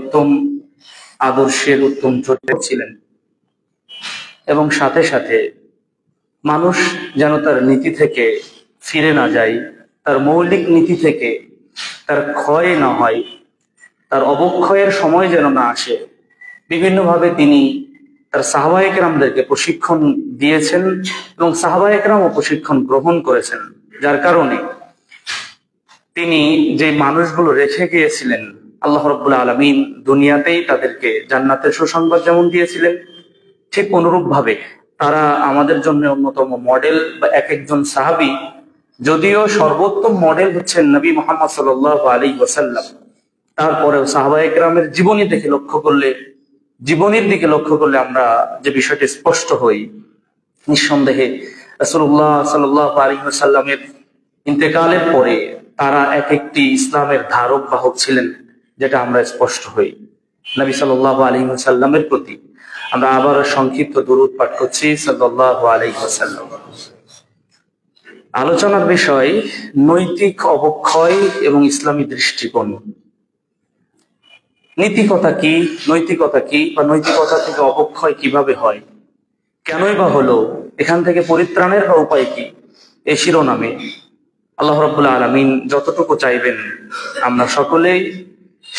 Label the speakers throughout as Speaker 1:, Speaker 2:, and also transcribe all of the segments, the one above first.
Speaker 1: উত্তম আদর্শের উত্তম চরিত্র ছিলেন, এবং সাথে সাথে মানুষ যেন তার নীতি থেকে ফিরে না যায়, তার মৌলিক নীতি থেকে তার ক্ষয় না হয়, তার অবক্ষয়ের সময় যেন না আসে, বিভিন্নভাবে তিনি তার সাহাবায়ে কেরামদেরকে প্রশিক্ষণ দিয়েছেন এবং সাহাবায়ে কেরামও প্রশিক্ষণ গ্রহণ করেছেন। যার কারণে তিনি যে মানুষগুলো রেখে গিয়েছিলেন, আল্লাহ রাব্বুল আলামিন দুনিয়াতেই তাদেরকে জান্নাতের সুসংবাদ যেমন দিয়েছিলেন, ঠিক অনুরূপ ভাবে তারা আমাদের জন্য অন্যতম মডেল। বা এক একজন সাহাবী, যদিও সর্বোত্তম মডেল হচ্ছেন নবী মুহাম্মদ সাল্লাল্লাহু আলাইহি ওয়াসাল্লাম, তারপরেও সাহাবায়ে কেরামের জীবনীর দিকে লক্ষ্য করলে আমরা যে বিষয়টি স্পষ্ট হই, নিঃসন্দেহে রাসূলুল্লাহ সাল্লাল্লাহু আলাইহি ওয়াসাল্লামের ইন্তেকালের পরে তারা এক একটি ইসলামের ধারক বাহক ছিলেন, যেটা আমরা স্পষ্ট হই। নবী সাল্লাল্লাহু আলাইহি ওয়াসাল্লামের প্রতি আমরা আবার সংক্ষিপ্ত দরুদ পাঠ করছি, সাল্লাল্লাহু আলাইহি ওয়াসাল্লাম। আলোচনার বিষয় নৈতিক অবক্ষয় এবং ইসলামী দৃষ্টিকোণ। নৈতিকতা কি বা নৈতিকতা থেকে অবক্ষয় কিভাবে হয়, কেনই বা হলো, এখান থেকে পরিত্রাণের বা উপায় কি, এই শিরোনামে আল্লাহ রাব্বুল আলামিন যতটুকু চাইবেন আমরা সকলেই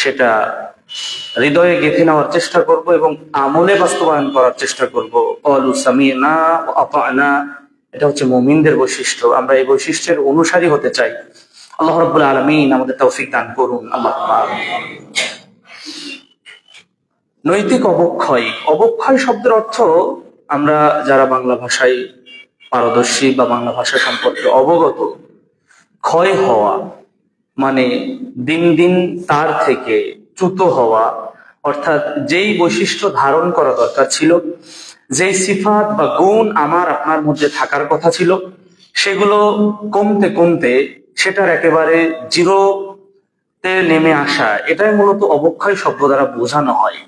Speaker 1: সেটা হৃদয়ে গেঁথে নেওয়ার চেষ্টা করব এবং আমলে বাস্তবায়ন করার চেষ্টা করব। ক্বালু সামি'না ওয়া আতা'না, এটা হচ্ছে মুমিনদের বৈশিষ্ট্য। আমরা এই বৈশিষ্ট্যের অনুসারী হতে চাই। আল্লাহ রাব্বুল আলামিন আমাদের তৌফিক দান করুন, আল্লাহুম্মা আমিন। নৈতিক অবক্ষয় শব্দের অর্থ আমরা যারা বাংলা ভাষায় পারদর্শী বা বাংলা ভাষা সম্পর্কে অবগত, ক্ষয় হওয়া মানে দিন দিন তার থেকে চ্যুত হওয়া, অর্থাৎ যেই বৈশিষ্ট্য ধারণ করা দরকার ছিল, যেই সিফাত বা গুণ আমার আপনার মধ্যে থাকার কথা ছিল, সেগুলো কমতে কমতে সেটার একেবারে জিরোতে নেমে আসা, এটাই মূলত অবক্ষয় শব্দ দ্বারা বোঝানো হয়।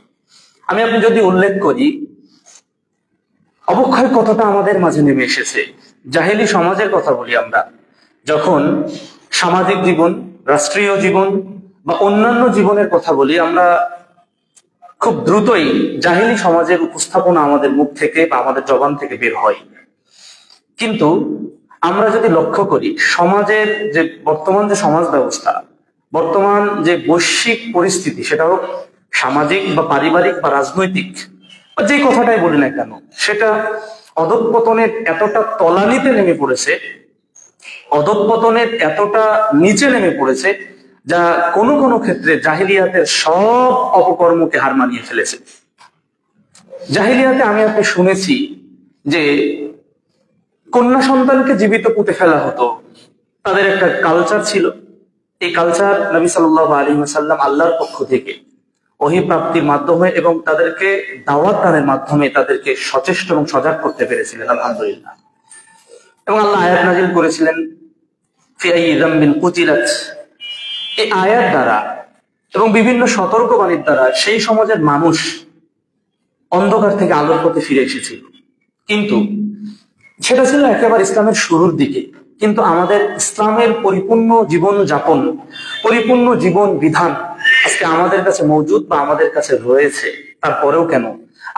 Speaker 1: আপনি যদি উল্লেখ করি অবক্ষয় কতটা আমাদের মাঝে নেমে এসেছে, জাহেলি সমাজের কথা বলি আমরা, যখন সামাজিক জীবন, রাষ্ট্রীয় জীবন বা অন্যান্য জীবনের কথা বলি, আমরা খুব দ্রুতই জাহেলি সমাজের উপস্থাপনা আমাদের মুখ থেকে বা আমাদের জবান থেকে বের হয়। কিন্তু আমরা যদি লক্ষ্য করি সমাজের যে বর্তমান যে সমাজ ব্যবস্থা, বর্তমান যে বৈশ্বিক পরিস্থিতি, সেটা হোক সামাজিক বা পারিবারিক বা রাজনৈতিক, যে কথাটাই বলি না কেন, সেটা অধঃপতনের এতটা তলানিতে নেমে পড়েছে, অধঃপতনের এতটা নিচে নেমে পড়েছে, যা কোনো কোনো ক্ষেত্রে জাহিলিয়াতের সব অপকর্মকে হার মানিয়ে ফেলেছে। জাহিলিয়াতে আমি আপনি শুনেছি যে কন্যা সন্তানকে জীবিত পুঁতে ফেলা হতো, তাদের একটা কালচার ছিল। এই কালচার নবী সাল্লাল্লাহু আলাইহি ওয়াসাল্লাম আল্লাহর পক্ষ থেকে ওহী প্রাপ্তির মাধ্যমে এবং তাদেরকে দাওয়াত দানের মাধ্যমে তাদেরকে সচেষ্ট এবং সজাগ করতে পেরেছিলেন, আলহামদুলিল্লাহ। এবং আল্লাহ আয়াত নাযিল করেছিলেন, ফি আইয়ি যামবিন কুতিলাত। এই আয়াত দ্বারা এবং বিভিন্ন সতর্কবাণীর দ্বারা সেই সমাজের মানুষ অন্ধকার থেকে আলোর পথে ফিরে এসেছিল। কিন্তু সেটা ছিল একেবারে ইসলামের শুরুর দিকে। কিন্তু আমাদের ইসলামের পরিপূর্ণ জীবন যাপন, পরিপূর্ণ জীবন বিধান আজকে আমাদের কাছে মজুদ বা আমাদের কাছে রয়েছে, তারপরেও কেন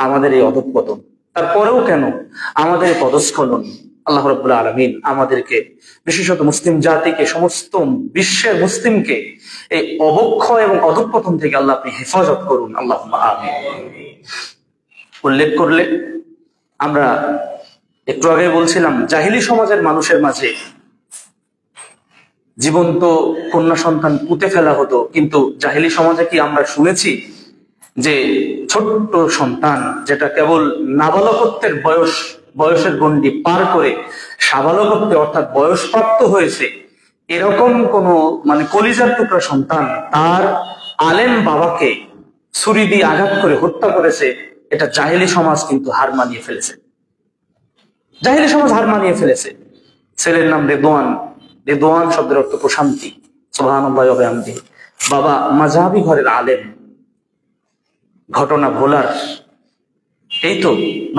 Speaker 1: আমাদের এই অধঃপতন, তারপরেও কেন আমাদের এই পদস্খলন? আল্লাহ রাব্বুল আলামিন আমাদেরকে, বিশেষত মুসলিম জাতিকে, সমস্ত বিশ্বের মুসলিমকে এই অবক্ষয় এবং অধঃপতন থেকে আল্লাহ আপনি হেফাজত করুন, আল্লাহুম্মা আমিন। উল্লেখ করলে আমরা একটু আগে বলছিলাম জাহিলি সমাজের মানুষের মাঝে জীবন্ত কন্যা সন্তান পুঁতে ফেলা হতো। কিন্তু জাহিলি সমাজে কি আমরা শুনেছি যে ছোট্ট সন্তান, যেটা কেবল নাবালকত্বের বয়সের গণ্ডি পার করে সাবালকত্বে অর্থাৎ বয়সপ্রাপ্ত হয়েছে, এরকম কোন কলিজার টুকরা সন্তান তার আলেম বাবাকে ছুরি দিয়ে আঘাত করে হত্যা করেছে? এটা জাহিলি সমাজ কিন্তু হার মানিয়ে ফেলেছে। জাহিলি সমাজ হার মানিয়ে ফেলেছে। ছেলের নাম রেদওয়ান, রেদওয়ান শব্দের অর্থ প্রশান্তি, সুবহানাল্লাহি ওয়া বিহামদিহি। বাবা মাযহাবী ঘরের আলেম। ঘটনা ভোলার, এই তো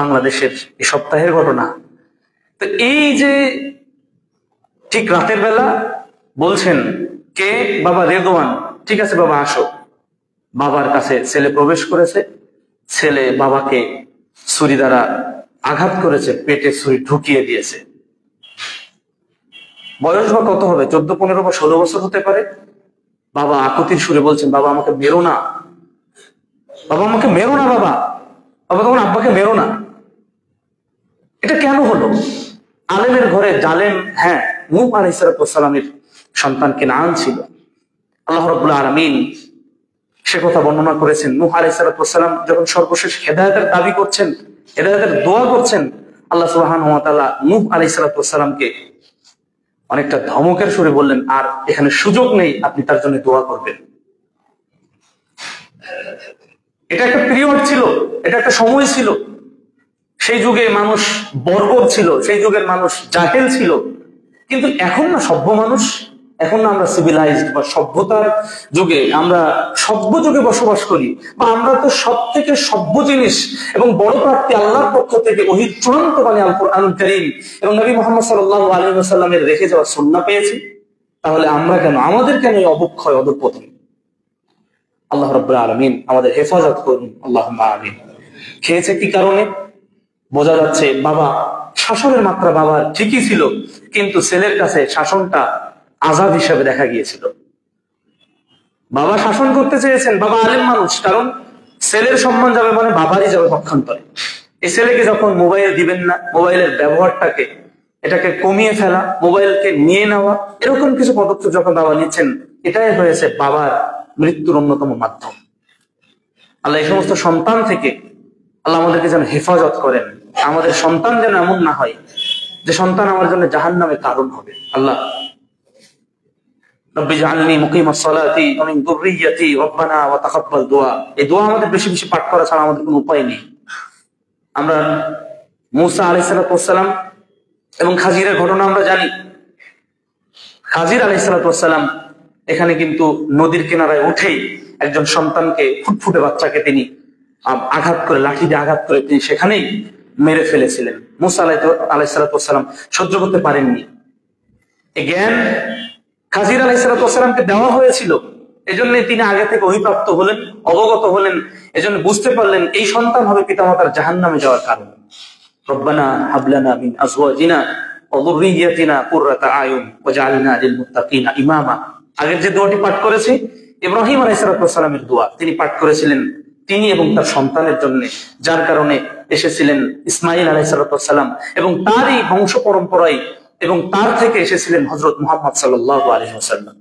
Speaker 1: বাংলাদেশের এই সপ্তাহের ঘটনা। তো এই যে ঠিক রাতের বেলা বলছেন কে? বাবা রেদওয়ান। ঠিক আছে বাবা আসো। বাবার কাছে ছেলে প্রবেশ করেছে, ছেলে বাবাকে ছুরি দ্বারা আঘাত করেছে, পেটে ছুরি ঢুকিয়ে দিয়েছে। বয়স বা কত হবে, 14, 15 বা 16 বছর হতে পারে। বাবা আকুতির সুরে বলছেন, বাবা আমাকে মেরো না, বাবা আমাকে মেরো না, বাবা। বাবা তখন আব্বাকে মেরো না। এটা কেন হলো? আলেমের ঘরে জালেম, হ্যাঁ, নূহ আলাইহিস সালামের সন্তান কেনান ছিল। আল্লাহ রাব্বুল আলামিন সে কথা বর্ণনা করেছেন। নূহ আলাইহিস সালাম যখন সর্বশেষ হেদায়েতের দাবি করছেন, হেদায়েতের দোয়া করছেন, আল্লাহ সুবহানাহু ওয়া তাআলা নূহ আলাইহিস সালামকে অনেকটা ধমকের সুরে বললেন, আর এখানে সুযোগ নেই আপনি তার জন্য দোয়া করবেন। এটা একটা পিরিয়ড ছিল, এটা একটা সময় ছিল। সেই যুগে মানুষ বর্বর ছিল, সেই যুগের মানুষ জাহেল ছিল। কিন্তু এখন না সভ্য মানুষ, এখন না আমরা সিভিলাইজড বা সভ্যতার যুগে, আমরা সভ্য যুগে বসবাস করি, বা আমরা তো সব থেকে সভ্য জিনিস এবং বড় প্রাপ্তি আল্লাহর পক্ষ থেকে ওহীর চূড়ান্ত বাণী আল কুরআনুল কারীম এবং নবী মুহাম্মদ সাল্লাল্লাহু আলাইহি ওয়াসাল্লামের রেখে যাওয়া সুন্নাহ পেয়েছি। তাহলে আমরা কেন, আমাদের কেন এই অবক্ষয় অধঃপতন? আল্লাহ রাব্বুল আলামিন আমাদের হেফাজত করুন, আল্লাহুম্মা আমিন। খেয়েছে কি কারণে? বোঝা যাচ্ছে বাবা শাসনের মাত্রা বাবার ঠিকই ছিল, কিন্তু ছেলের কাছে শাসনটা আযাব হিসেবে দেখা গিয়েছিল। বাবা শাসন করতে চেয়েছেন, বাবা আলেম মানুষ, কারণ ছেলের সম্মান যাবে মানে বাবারই যাবে পক্ষান্তরে। এই ছেলেকে যখন মোবাইল দিবেন না, মোবাইলের ব্যবহারটাকে এটাকে কমিয়ে ফেলা, মোবাইলকে নিয়ে নেওয়া, এরকম কিছু পদক্ষেপ যখন বাবা নিচ্ছেন, এটাই হয়েছে বাবার মৃত্যুর অন্যতম মাধ্যম। আল্লাহ এই সমস্ত সন্তান থেকে আল্লাহ আমাদেরকে যেন হেফাজত করেন। আমাদের সন্তান যেন এমন না হয় যে সন্তান আমার জন্য জাহান্নামের কারণ হবে। আল্লাহ রব্বি জাআলনি মুকিমাস সালাতি ওয়া মিন যুররিয়্যাতি রব্বানা ওয়া তাকাব্বাল দুআ। এই দোয়া আমাদের বেশি বেশি পাঠ করা ছাড়া আমাদের কোনো উপায় নেই। আমরা মূসা আলাইহিস সালাম এবং খাজিরের ঘটনা আমরা জানি। খাজির আলাইহিস সালাম এখানে কিন্তু নদীর কিনারায় উঠেই একজন সন্তানকে, ফুটফুটে বাচ্চাকে তিনি আঘাত করে, লাঠি দিয়ে আঘাত করে তিনি সেখানেই মেরে ফেলেছিলেন। মূসা আলাইহিস সালাম সহ্য করতে পারেননি। এই জ্ঞান খাজির আলাইহিস সালামকে দেওয়া হয়েছিল, এজন্যই তিনি আগে থেকে অভিপ্রাপ্ত হলেন, অবগত হলেন, এজন্য বুঝতে পারলেন এই সন্তান হবে পিতামাতার জাহান্নামে যাওয়ার কারণ। রব্বানা হাবলানা মিন আজওয়াজিনা ওয়া যুররিয়্যাতিনা কুররাতা আয়ুন ওয়াজআলনা লিল মুত্তাকিনা ইমামা। আগের যে দোয়াটি পাঠ করেছি ইব্রাহিম আলাইহিস সালামের দোয়া, তিনি পাঠ করেছিলেন তিনি এবং তার সন্তানের জন্য, যার কারণে এসেছিলেন ইসমাইল আলাইহিস সালাম এবং তারই বংশ পরম্পরায়, এবং তার থেকে এসেছিলেন হযরত মুহাম্মদ সাল্লাল্লাহু আলাইহি ওয়াসাল্লাম।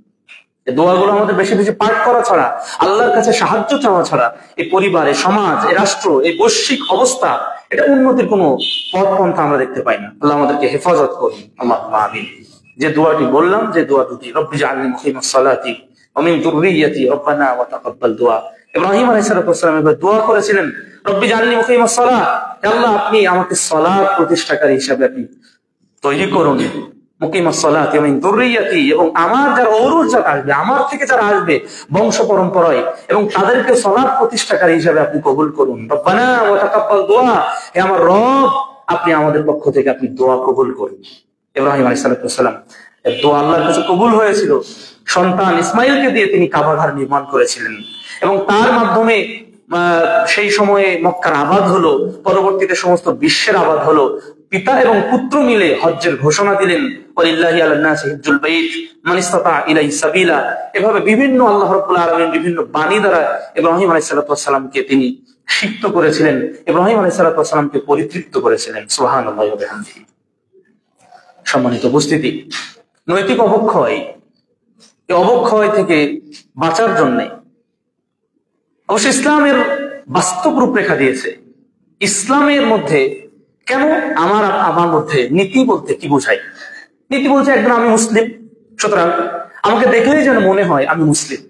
Speaker 1: এই দোয়াগুলো আমাদের বেশি বেশি পাঠ করা ছাড়া, আল্লাহর কাছে সাহায্য চাওয়া ছাড়া, এই পরিবার, এই সমাজ, এই রাষ্ট্র, এই বৈশ্বিক অবস্থা, এটা উন্নতির কোনো পথ পন্থা আমরা দেখতে পাই না। আল্লাহ আমাদেরকে হেফাজত করুন, আল্লাহুম্মা আমিন। যে দোয়াটি বললাম, যে দোয়া দুটি, রব্বি জাআলনি মুকিমাস সালাতি ওয়া মিন যুররিয়্যাতি রব্বানা ওয়া তাকাব্বাল দুআ। ইব্রাহিম আলাইহিস সালাম এবার দোয়া করেছিলেন, রব্বি জাআলনি মুকিমাস সালাত, হে আল্লাহ আপনি আমাকে সালাত প্রতিষ্ঠাকারী হিসেবে আপনি তৈরি করুন। মুকিমাস সালাতি ওয়া মিন যুররিয়্যাতি, এবং আমার যারা ঔরসজাত আসবে, আমার থেকে যারা আসবে বংশ পরম্পরায়, এবং তাদেরকে সালাত প্রতিষ্ঠাকারী হিসেবে আপনি কবুল করুন। রব্বানা ওয়া তাকাব্বাল দুআ, হে আমার রব আপনি আমাদের পক্ষ থেকে আপনি দোয়া কবুল করুন। ইব্রাহিম আলাইহিস সালাম এর দোয়া আল্লাহর কাছে কবুল হয়েছিল। সন্তান ইসমাইলকে দিয়ে তিনি কাবা ঘর নির্মাণ করেছিলেন, এবং তার মাধ্যমে সেই সময়ে মক্কার আবাদ হলো, পরবর্তীতে সমস্ত বিশ্বের আবাদ হলো। পিতা এবং পুত্র মিলে হজ্জের ঘোষণা দিলেন, ওয়ালিল্লাহি আলান নাসি হিজ্জুল বাইত মান ইসতাতা ইলাইহি সাবিলা। এভাবে বিভিন্ন আল্লাহ রাব্বুল আলামিন বিভিন্ন বাণী দ্বারা ইব্রাহিম আলাইহিস সালামকে তিনি সিক্ত করেছিলেন, ইব্রাহিম আলাইহিস সালামকে পরিতৃপ্ত করেছিলেন। সুবহানাল্লাহি ওয়া বিহামদিহি। সম্মানিত উপস্থিতি, নৈতিক অবক্ষয়, এই অবক্ষয় থেকে বাঁচার জন্য অবশ্য ইসলামের বাস্তব রূপরেখা দিয়েছে। ইসলামের মধ্যে কেন আমার মধ্যে নীতি বলতে কি বোঝায়? নীতি বলছে একজন আমি মুসলিম, সুতরাং আমাকে দেখলেই যেন মনে হয় আমি মুসলিম।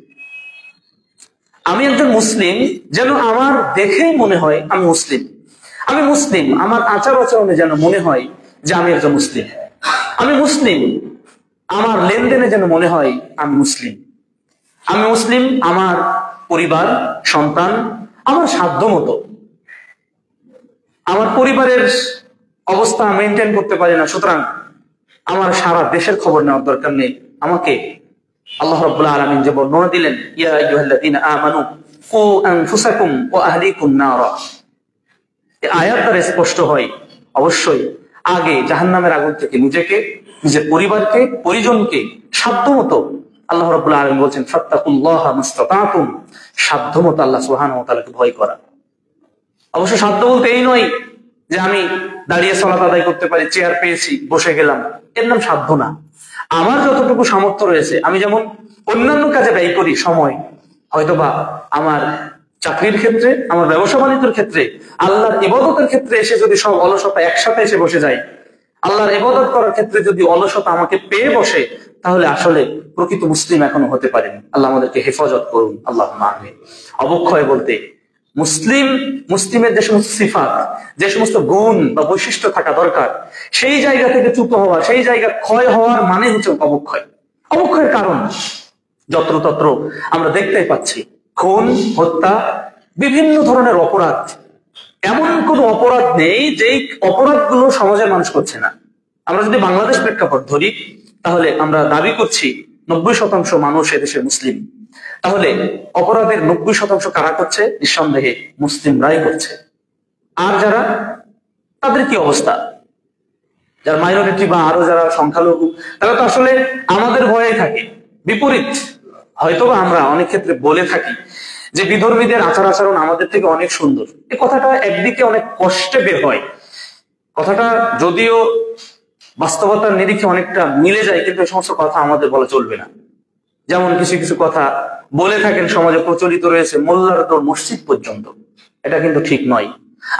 Speaker 1: আমি একজন মুসলিম যেন আমার দেখেই মনে হয় আমি মুসলিম। আমি মুসলিম, আমার আচার আচরণে যেন মনে হয় যে আমি একজন মুসলিম। আমি মুসলিম, আমার লেনদেনে যেন মনে হয় আমি মুসলিম। আমি মুসলিম, আমার পরিবার, সন্তান, আমার সাধ্য মতো। আমার পরিবারের অবস্থা মেনটেন করতে পারি না, সুতরাং আমার সারা দেশের খবর নেওয়ার দরকার নেই। আমাকে আল্লাহ রাব্বুল আলামিন যে বর্ণনা দিলেন, ইয়া আইয়ুহাল্লাযীনা আমানু কু আনফুসাকুম ওয়া আহলিকুম নারা। এই আয়াত দ্বারা স্পষ্ট হয় অবশ্যই আগে জাহান্নামের আগুন থেকে নিজেকে, নিজের পরিবারকে, পরিজনকে সাধ্যমতো, আল্লাহ রাব্বুল আলামিন বলছেন ফাত্তাকুল্লাহা মাসতাতাতুম, সাধ্যমতো আল্লাহ সুবহানাহু ওয়া তাআলাকে ভয় করা। অবশ্য সাধ্য বলতে এই নয় যে আমি দাঁড়িয়ে সালাত আদায় করতে পারি, চেয়ার পেয়েছি বসে গেলাম, এর নাম সাধ্য না। আমার যতটুকু সামর্থ্য রয়েছে, আমি যেমন অন্যান্য কাজে ব্যয় করি সময়, হয়তোবা আমার চাকরির ক্ষেত্রে, আমার ব্যবসা বাণিজ্যের ক্ষেত্রে, আল্লাহর ইবাদতের ক্ষেত্রে এসে যদি সব অলসতা একসাথে এসে বসে যায়, আল্লাহর ইবাদত করার ক্ষেত্রে যদি অলসতা আমাকে পেয়ে বসে, তাহলে আসলে প্রকৃত মুসলিম এখনো হতে পারেনি। আল্লাহ আমাদেরকে হেফাজত করুন, আল্লাহ আমিন। অবক্ষয় বলতে মুসলিমের যে সমস্ত সিফাত, যে সমস্ত গুণ বা বৈশিষ্ট্য থাকা দরকার, সেই জায়গা থেকে চ্যুত হওয়া, সেই জায়গা ক্ষয় হওয়ার মানে হচ্ছে অবক্ষয়। অবক্ষয়ের কারণ যত্রতত্র আমরা দেখতেই পাচ্ছি, খুন, হত্যা, বিভিন্ন ধরনের অপরাধ। এমন কোন অপরাধ নেই যেই অপরাধগুলো সমাজের মানুষ করছে না। আমরা যদি বাংলাদেশ প্রেক্ষাপট ধরি, তাহলে আমরা দাবি করছি 90% মানুষ এদেশের মুসলিম। তাহলে অপরাধের 90% কারা করছে? নিঃসন্দেহে মুসলিমরাই করছে। আর যারা, তাদের কি অবস্থা? যারা মাইনরিটি বা আরো যারা সংখ্যালঘু, তারা তো আসলে আমাদের ভয়ে থাকে। বিপরীত, হয়তোবা আমরা অনেক ক্ষেত্রে বলে থাকি যে বিধর্মীদের আচার আচরণ আমাদের থেকে অনেক সুন্দর। এই কথাটা একদিকে অনেক কষ্টে বের হয়। কথাটা যদিও বাস্তবতার নিরিখে অনেকটা মিলে যায়, কিন্তু এই সমস্ত কথা আমাদের বলা চলবে না। যেমন কিছু কিছু কথা বলে থাকেন, সমাজে প্রচলিত রয়েছে, মোল্লার দৌড় মসজিদ পর্যন্ত। এটা কিন্তু ঠিক নয়।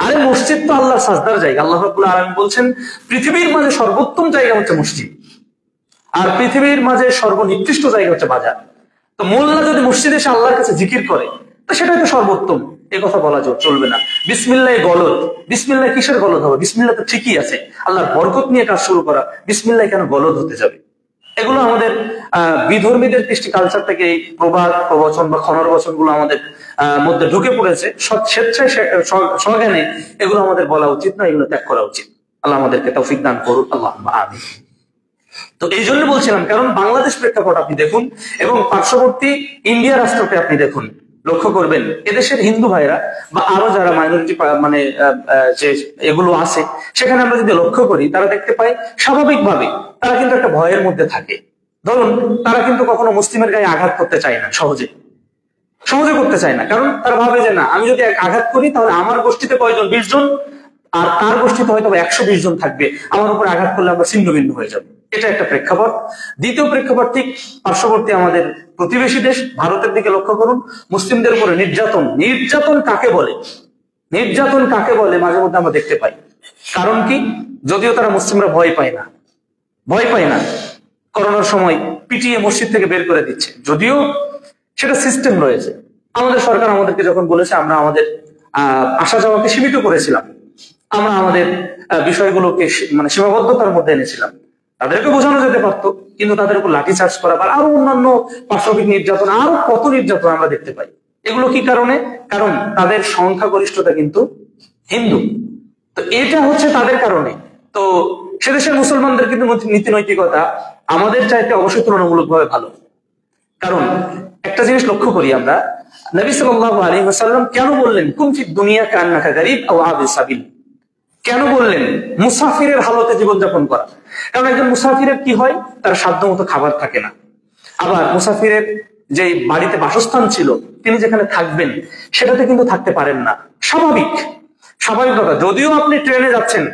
Speaker 1: আরে মসজিদ তো আল্লাহর সাজদার জায়গা। আল্লাহ রাব্বুল আলামিন বলছেন পৃথিবীর মাঝে সর্বোত্তম জায়গা হচ্ছে মসজিদ, আর পৃথিবীর মাঝে সর্বনিকৃষ্ট জায়গা হচ্ছে বাজার। তো মোল্লা যদি মসজিদে এসে আল্লাহর কাছে জিকির করে, তো সেটাই তো সর্বোত্তম। এ কথা বলা চলবে না। বিসমিল্লাহ গলদ, বিসমিল্লাহ কিসের গলদ হবে? বিসমিল্লাহ তো ঠিকই আছে, আল্লাহর বরকত নিয়ে কাজ শুরু করা, বিসমিল্লাহ কেন গলদ হতে যাবে? এগুলো আমাদের বিধর্মীদের কৃষ্টি কালচার থেকে এই প্রবাদ প্রবচন বা খনর বচন গুলো আমাদের মধ্যে ঢুকে পড়েছে। স্বেচ্ছায় সজ্ঞানে এগুলো আমাদের বলা উচিত না, এগুলো ত্যাগ করা উচিত। আল্লাহ আমাদেরকে তৌফিক দান করুন, আল্লাহ আমিন। তো এই জন্য বলছিলাম, কারণ বাংলাদেশ প্রেক্ষাপট আপনি দেখুন এবং পার্শ্ববর্তী ইন্ডিয়া রাষ্ট্রকে আপনি দেখুন, লক্ষ্য করবেন এদেশের হিন্দু ভাইরা বা আরো যারা মাইনরিটি মানে যে এগুলো আছে, সেখানে আমরা যদি লক্ষ্য করি, তারা দেখতে পাই স্বাভাবিকভাবে তারা কিন্তু একটা ভয়ের মধ্যে থাকে। ধরুন, তারা কিন্তু কখনো মুসলিমের গায়ে আঘাত করতে চায় না, সহজে করতে চায় না। কারণ তারা ভাবে যে না, আমি যদি আঘাত করি তাহলে আমার গোষ্ঠীতে কয়জন, 20 জন, আর তার গোষ্ঠীতে হয়তো 120 জন থাকবে, আমার উপর আঘাত করলে আমরা ছিন্ন ভিন্ন হয়ে যাবো। এটা একটা প্রেক্ষাপট। দ্বিতীয় প্রেক্ষাপট, ঠিক পার্শ্ববর্তী আমাদের প্রতিবেশী দেশ ভারতের দিকে লক্ষ্য করুন। মুসলিমদের উপরে নির্যাতন কাকে বলে, মাঝে মধ্যে আমরা দেখতে পাই। কারণ কি? যদিও তারা মুসলিমরা ভয় পায় না। করোনার সময় পিটিয়ে মসজিদ থেকে বের করে দিচ্ছে, যদিও সেটা সিস্টেম রয়েছে। আমাদের সরকার আমাদেরকে যখন বলেছে, আমরা আমাদের আসা যাওয়াকে সীমিত করেছিলাম, আমরা আমাদের বিষয়গুলোকে মানে সীমাবদ্ধতার মধ্যে এনেছিলাম। তাদেরকে বোঝানো যেতে পারতো, কিন্তু তাদের উপর লাঠি চার্জ করা বা আরো অন্যান্য পাশবিক নির্যাতন, আরো কত নির্যাতন আমরা দেখতে পাই। এগুলো কি কারণে? কারণ তাদের সংখ্যাগরিষ্ঠতা কিন্তু হিন্দু। তো এটা হচ্ছে তাদের কারণে। তো সে দেশের মুসলমানদের কিন্তু নীতি নৈতিকতা আমাদের চাইতে অবশ্যই তুলনামূলকভাবে ভালো। কারণ একটা জিনিস লক্ষ্য করি আমরা, নবী সাল্লাল্লাহু আলাইহি ওয়াসাল্লাম কেন বললেন কুন ফিদ দুনিয়া কান্নাকা গারিব আও আবিস সাবিল? কেন বললেন মুসাফিরের হালতে জীবনযাপন করা? কারণ একজন মুসাফিরের কি হয়, তার সাধ্যমতো খাবার থাকে না। আবার মুসাফিরের যে বাড়িতে বাসস্থান ছিল, তিনি যেখানে থাকবেন সেটাতে কিন্তু থাকতে পারেন না। স্বাভাবিক কথা। যদিও আপনি ট্রেনে যাচ্ছেন,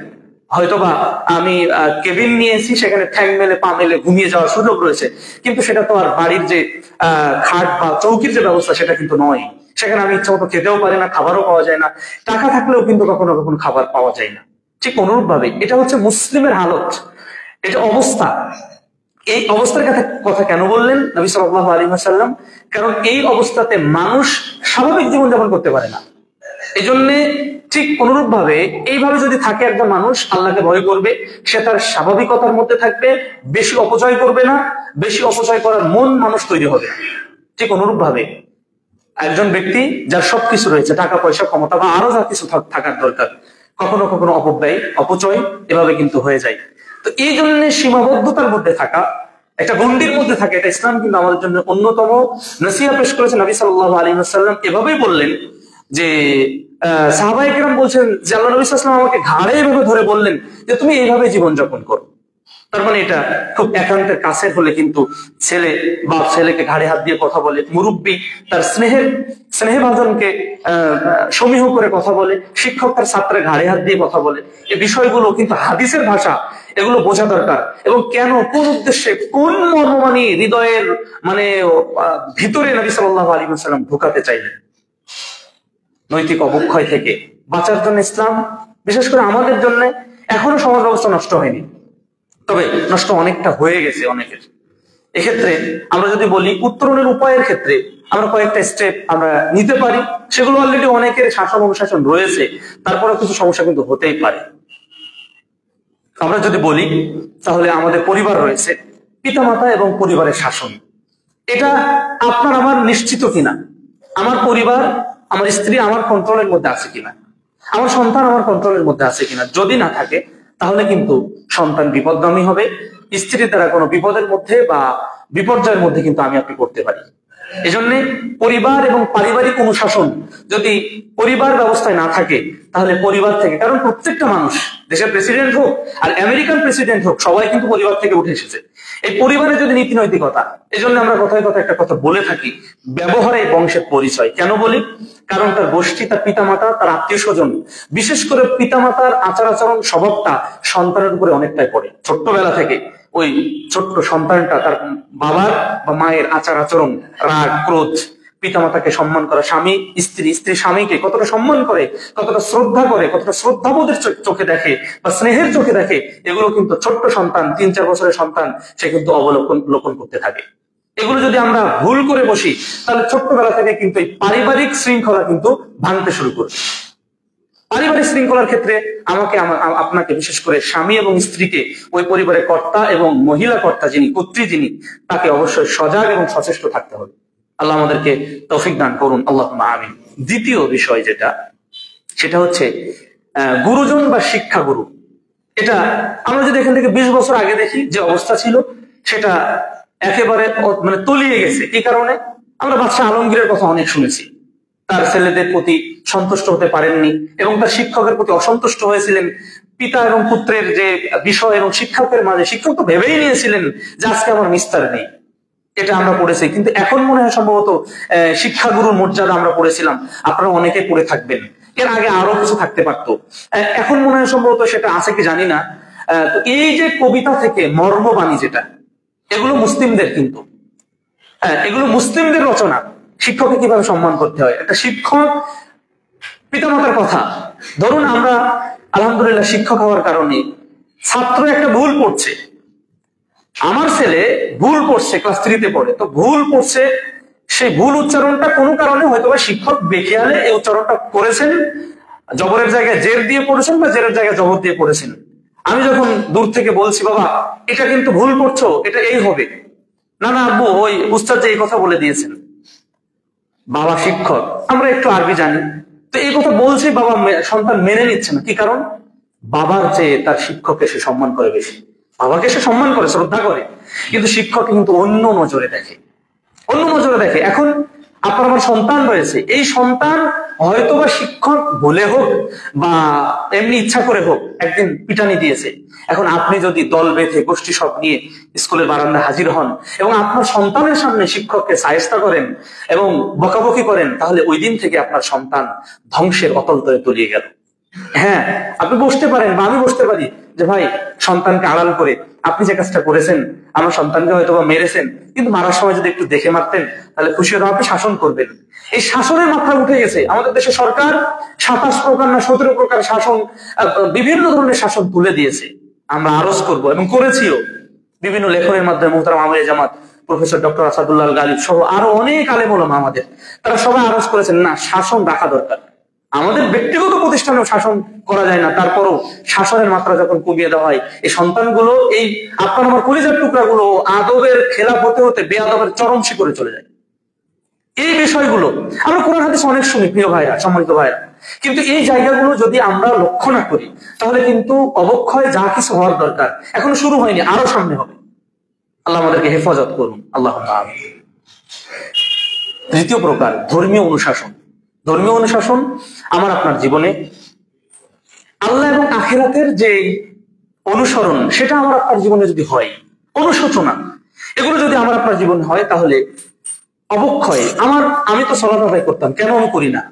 Speaker 1: হয়তোবা আমি কেবিন নিয়েছি, সেখানে ঠ্যাং মেলে পা মেলে ঘুমিয়ে যাওয়ার সুযোগ রয়েছে, কিন্তু সেটা তো আর বাড়ির যে খাট বা চৌকির যে ব্যবস্থা, সেটা কিন্তু নয়। সেখানে আমি ইচ্ছা মতো খেতেও পারি না, খাবারও পাওয়া যায় না। টাকা থাকলেও কিন্তু কখনো কখনো খাবার পাওয়া যায় না। ঠিক অনুরূপ ভাবে এটা হচ্ছে মুসলিমের হালত, এটা অবস্থা। এই অবস্থার কথা কেন বললেন নবী সাল্লাল্লাহু আলাইহি ওয়াসাল্লাম? কারণ এই অবস্থাতে মানুষ স্বাভাবিক জীবনযাপন করতে পারে না। এই জন্য ঠিক অনুরূপ ভাবে এইভাবে যদি থাকে একজন মানুষ, আল্লাহকে ভয় করবে, সে তার স্বাভাবিকতার মধ্যে থাকবে, বেশি অপচয় করবে না, বেশি অপচয় করার মন মানুষ তৈরি হবে। ঠিক অনুরূপ ভাবে একজন ব্যক্তি যার সবকিছু রয়েছে, টাকা পয়সা, ক্ষমতা বা আরো যা কিছু থাকার দরকার, কখনো কখনো অপব্যয়, অপচয় এভাবে কিন্তু হয়ে যায়। তো এই জন্য সীমাবদ্ধতার মধ্যে থাকা একটা গণ্ডির মধ্যে থাকে, এটা ইসলাম কিন্তু আমাদের জন্য অন্যতম নসিহত পেশ করেছেন। নবী সাল্লাল্লাহু আলাইহি ওয়াসাল্লাম এভাবেই বললেন যে সাহাবায়ে কেরাম বলছেন যে আল্লাহ নবী সাল্লাল্লাহু আলাইহি ওয়াসাল্লাম আমাকে ঘাড়ে এভাবে ধরে বললেন যে তুমি এইভাবে জীবনযাপন করো। তার মানে এটা খুব একান্তের কাছের হলে কিন্তু ছেলে বাপ ছেলেকে ঘাড়ে হাত দিয়ে কথা বলে, মুরব্বী তার স্নেহভাজনকে সমীহ করে কথা বলে, শিক্ষক তার ছাত্রের ঘাড়ে হাত দিয়ে কথা বলে। এই বিষয়গুলো কিন্তু হাদিসের ভাষা, এগুলো বোঝা দরকার। এবং কেন, কোন উদ্দেশ্যে, কোন মর্মমানি হৃদয়ের মানে ভিতরে নবী সাল্লাল্লাহু আলাইহি ওয়াসাল্লাম ঢোকাতে চাইলেন। নৈতিক অবক্ষয় থেকে বাঁচার জন্য ইসলাম, বিশেষ করে আমাদের জন্য এখনো সমাজ ব্যবস্থা নষ্ট হয়নি, তবে নষ্ট অনেকটা হয়ে গেছে অনেকের। এক্ষেত্রে আমরা যদি বলি উত্তরণের উপায়ের ক্ষেত্রে আমরা কয়েকটা স্টেপ আমরা নিতে পারি, সেগুলো অলরেডি অনেকের শাসন অনুশাসন রয়েছে, তারপরে কিছু সমস্যা কিন্তু হতেই পারে। আমরা যদি বলি তাহলে আমাদের পরিবার রয়েছে, পিতামাতা এবং পরিবারের শাসন, এটা আপনার আমার নিশ্চিত কিনা, আমার পরিবার, আমার স্ত্রী আমার কন্ট্রোলের মধ্যে আছে কিনা, আমার সন্তান আমার কন্ট্রোলের মধ্যে আছে কিনা। যদি না থাকে তাহলে কিন্তু সন্তান বিপদগামী হবে, স্ত্রীর দ্বারা কোনো বিপদের মধ্যে বা বিপর্যয়ের মধ্যে কিন্তু আমি আপনি করতে পারি। এজন্য পরিবার এবং পারিবারিক অনুশাসন যদি পরিবার ব্যবস্থায় না থাকে তাহলে পরিবার থেকে, কারণ প্রত্যেকটা মানুষ, দেশের প্রেসিডেন্ট হোক আর আমেরিকান প্রেসিডেন্ট হোক, সবাই কিন্তু পরিবার থেকে উঠে এসেছে। এই পরিবারে যদি নীতি নৈতিকতা, এজন্য আমরা কথায় কথা একটা কথা বলে থাকি, ব্যবহারে বংশের পরিচয়। কেন বলি? কারণ তার গোষ্ঠী, তার পিতামাতা, তার আত্মীয় স্বজন, বিশেষ করে পিতামাতার আচার আচরণ স্বভাবটা সন্তানের উপরে অনেকটাই পড়ে। ছোট্টবেলা থেকে ওই ছোট্ট সন্তানটা তার বাবার বা মায়ের আচার আচরণ, রাগ, ক্রোধ, পিতামাতাকে সম্মান করা, স্বামী স্ত্রী স্বামীকে কতটা সম্মান করে, কতটা শ্রদ্ধা করে, কতটা শ্রদ্ধাবোধের চোখে দেখে বা স্নেহের চোখে দেখে, এগুলো কিন্তু ছোট্ট সন্তান, 3-4 বছরের সন্তান, সে কিন্তু অবলোকন করতে থাকে। এগুলো যদি আমরা ভুল করে বসি তাহলে ছোট্টবেলা থেকে কিন্তু এই পারিবারিক শৃঙ্খলা কিন্তু ভাঙতে শুরু করবে। পারিবারিক শৃঙ্খলার ক্ষেত্রে আমাকে আপনাকে, বিশেষ করে স্বামী এবং স্ত্রীকে, ওই পরিবারের কর্তা এবং মহিলা কর্তা যিনি, কর্ত্রী যিনি, তাকে অবশ্যই সজাগ এবং সচেষ্ট থাকতে হবে। আল্লাহ আমাদেরকে তৌফিক দান করুন, আল্লাহুম্মা আমিন। দ্বিতীয় বিষয় যেটা, সেটা হচ্ছে গুরুজন বা শিক্ষা গুরু। এটা আমরা যদি এখান থেকে 20 বছর আগে দেখি, যে অবস্থা ছিল সেটা একেবারে মানে তলিয়ে গেছে। কি কারণে? আমরা বাদশাহ আলমগীরের কথা অনেক শুনেছি, তার ছেলেদের প্রতি সন্তুষ্ট হতে পারেননি এবং তার শিক্ষকের প্রতি অসন্তুষ্ট হয়েছিলেন। পিতা এবং পুত্রের যে বিষয় এবং শিক্ষকের মাঝে, শিক্ষক তো ভেবেই নিয়েছিলেন যে আজকে আমার নিস্তার নেই, এটা আমরা পড়েছি। কিন্তু এখন মনে হয় সম্ভবত শিক্ষাগুরুর মর্যাদা আমরা পড়েছিলাম, আপনারা অনেকে পড়ে থাকবেন, এর আগে আরো কিছু থাকতে পারতো, এখন মনে হয় সম্ভবত সেটা আছে কি জানি না। তো এই যে কবিতা থেকে মর্মবাণী যেটা, এগুলো মুসলিমদের, কিন্তু এগুলো মুসলিমদের রচনা। শিক্ষককে কিভাবে সম্মান করতে হয়, একটা শিক্ষক পিতামাতার কথা, ধরুন আমরা আলহামদুলিল্লাহ শিক্ষক হওয়ার কারণে ছাত্র একটা ভুল পড়ছে, আমার ছেলে ভুল পড়ছে, ক্লাস 3-তে পড়ে, তো ভুল পড়ছে, সেই ভুল উচ্চারণটা কোনো কারণে হয়তো বা শিক্ষক বেখেয়ালে এই উচ্চারণটা করেছেন, জবরের জায়গায় জের দিয়ে পড়েছেন বা জেরের জায়গায় জবর দিয়ে পড়েছেন। আমি যখন দূর থেকে বলছি, বাবা এটা কিন্তু ভুল পড়ছো, এটা এই হবে না, না আব্বু ওই উস্তাদ যে এই কথা বলে দিয়েছেন। বাবা শিক্ষক, আমরা একটু আরবি জানি, তো এই কথা বলছি, বাবা সন্তান মেনে নিচ্ছে না। কি কারণ? বাবার চেয়ে তার শিক্ষককে সে সম্মান করে বেশি, বাবাকে সে সম্মান করে, শ্রদ্ধা করে, কিন্তু শিক্ষক কিন্তু অন্য নজরে দেখে, অন্য নজরে দেখে। এখন আপনার আমার সন্তান রয়েছে, এই সন্তান হয়তোবা শিক্ষক বলে হোক বা এমনি ইচ্ছা করে হোক একদিন পিটানি দিয়েছে। এখন আপনি যদি দল বেঁধে গোষ্ঠী সব নিয়ে স্কুলের বারান্দায় হাজির হন এবং আপনার সন্তানের সামনে শিক্ষককে শায়েস্তা করেন এবং বকাবকি করেন, তাহলে ওই দিন থেকে আপনার সন্তান ধ্বংসের অতল তলে তলিয়ে গেল। হ্যাঁ, আপনি বসতে পারেন বা আমি বসতে পারি যে ভাই, সন্তানকে আড়াল করে আপনি যে কাজটা করেছেন, আমার সন্তানকে হয়তো বা মেরেছেন, কিন্তু মারার সময় যদি একটু দেখে মারতেন তাহলে খুশি হতাম, আপনি শাসন করবেন। এই শাসনের মাত্রা উঠে গেছে আমাদের দেশে। সরকার 27 প্রকার না 17 প্রকার শাসন, বিভিন্ন ধরনের শাসন তুলে দিয়েছে। আমরা আরজ করব এবং করেছিও বিভিন্ন লেখনের মাধ্যমে। মুহতারাম আমিরে জামাত প্রফেসর ডক্টর আসাদুল্লাহ গালিব সহ আরো অনেক আলেম ওলামা আমাদের, তারা সবাই আরজ করেছেন, না, শাসন রাখা দরকার। আমাদের ব্যক্তিগত প্রতিষ্ঠানেও শাসন করা যায় না, তারপরও শাসনের মাত্রা যখন কমিয়ে দেওয়া হয়, এই সন্তানগুলো, এই আপনার আমার কলিজার টুকরাগুলো আদবের খেলাফ হতে হতে বেয়াদবের চরম শিখরে চলে যায়। এই বিষয়গুলো আমরা কোরআন হাদিস অনেক শুনি, প্রিয় ভাইরা, সম্মানিত ভাইরা, কিন্তু এই জায়গাগুলো যদি আমরা লক্ষ্য না করি তাহলে কিন্তু অবক্ষয় যা কিছু হওয়ার দরকার এখনো শুরু হয়নি, আরো সামনে হবে। আল্লাহ আমাদেরকে হেফাজত করুন, আল্লাহ আমিন। তৃতীয় প্রকার ধর্মীয় অনুশাসন। ধর্মীয় অনুশাসন আমার আপনার জীবনে আল্লাহ এবং আখিরাতের যে অনুসরণ, সেটা আমার আপনার জীবনে যদি হয়, অনুশোচনা, এগুলো যদি আমার আপনার জীবনে হয়, তাহলে অবক্ষয় আমি তো সালাত আদায় করতাম, কেন আমি করি না?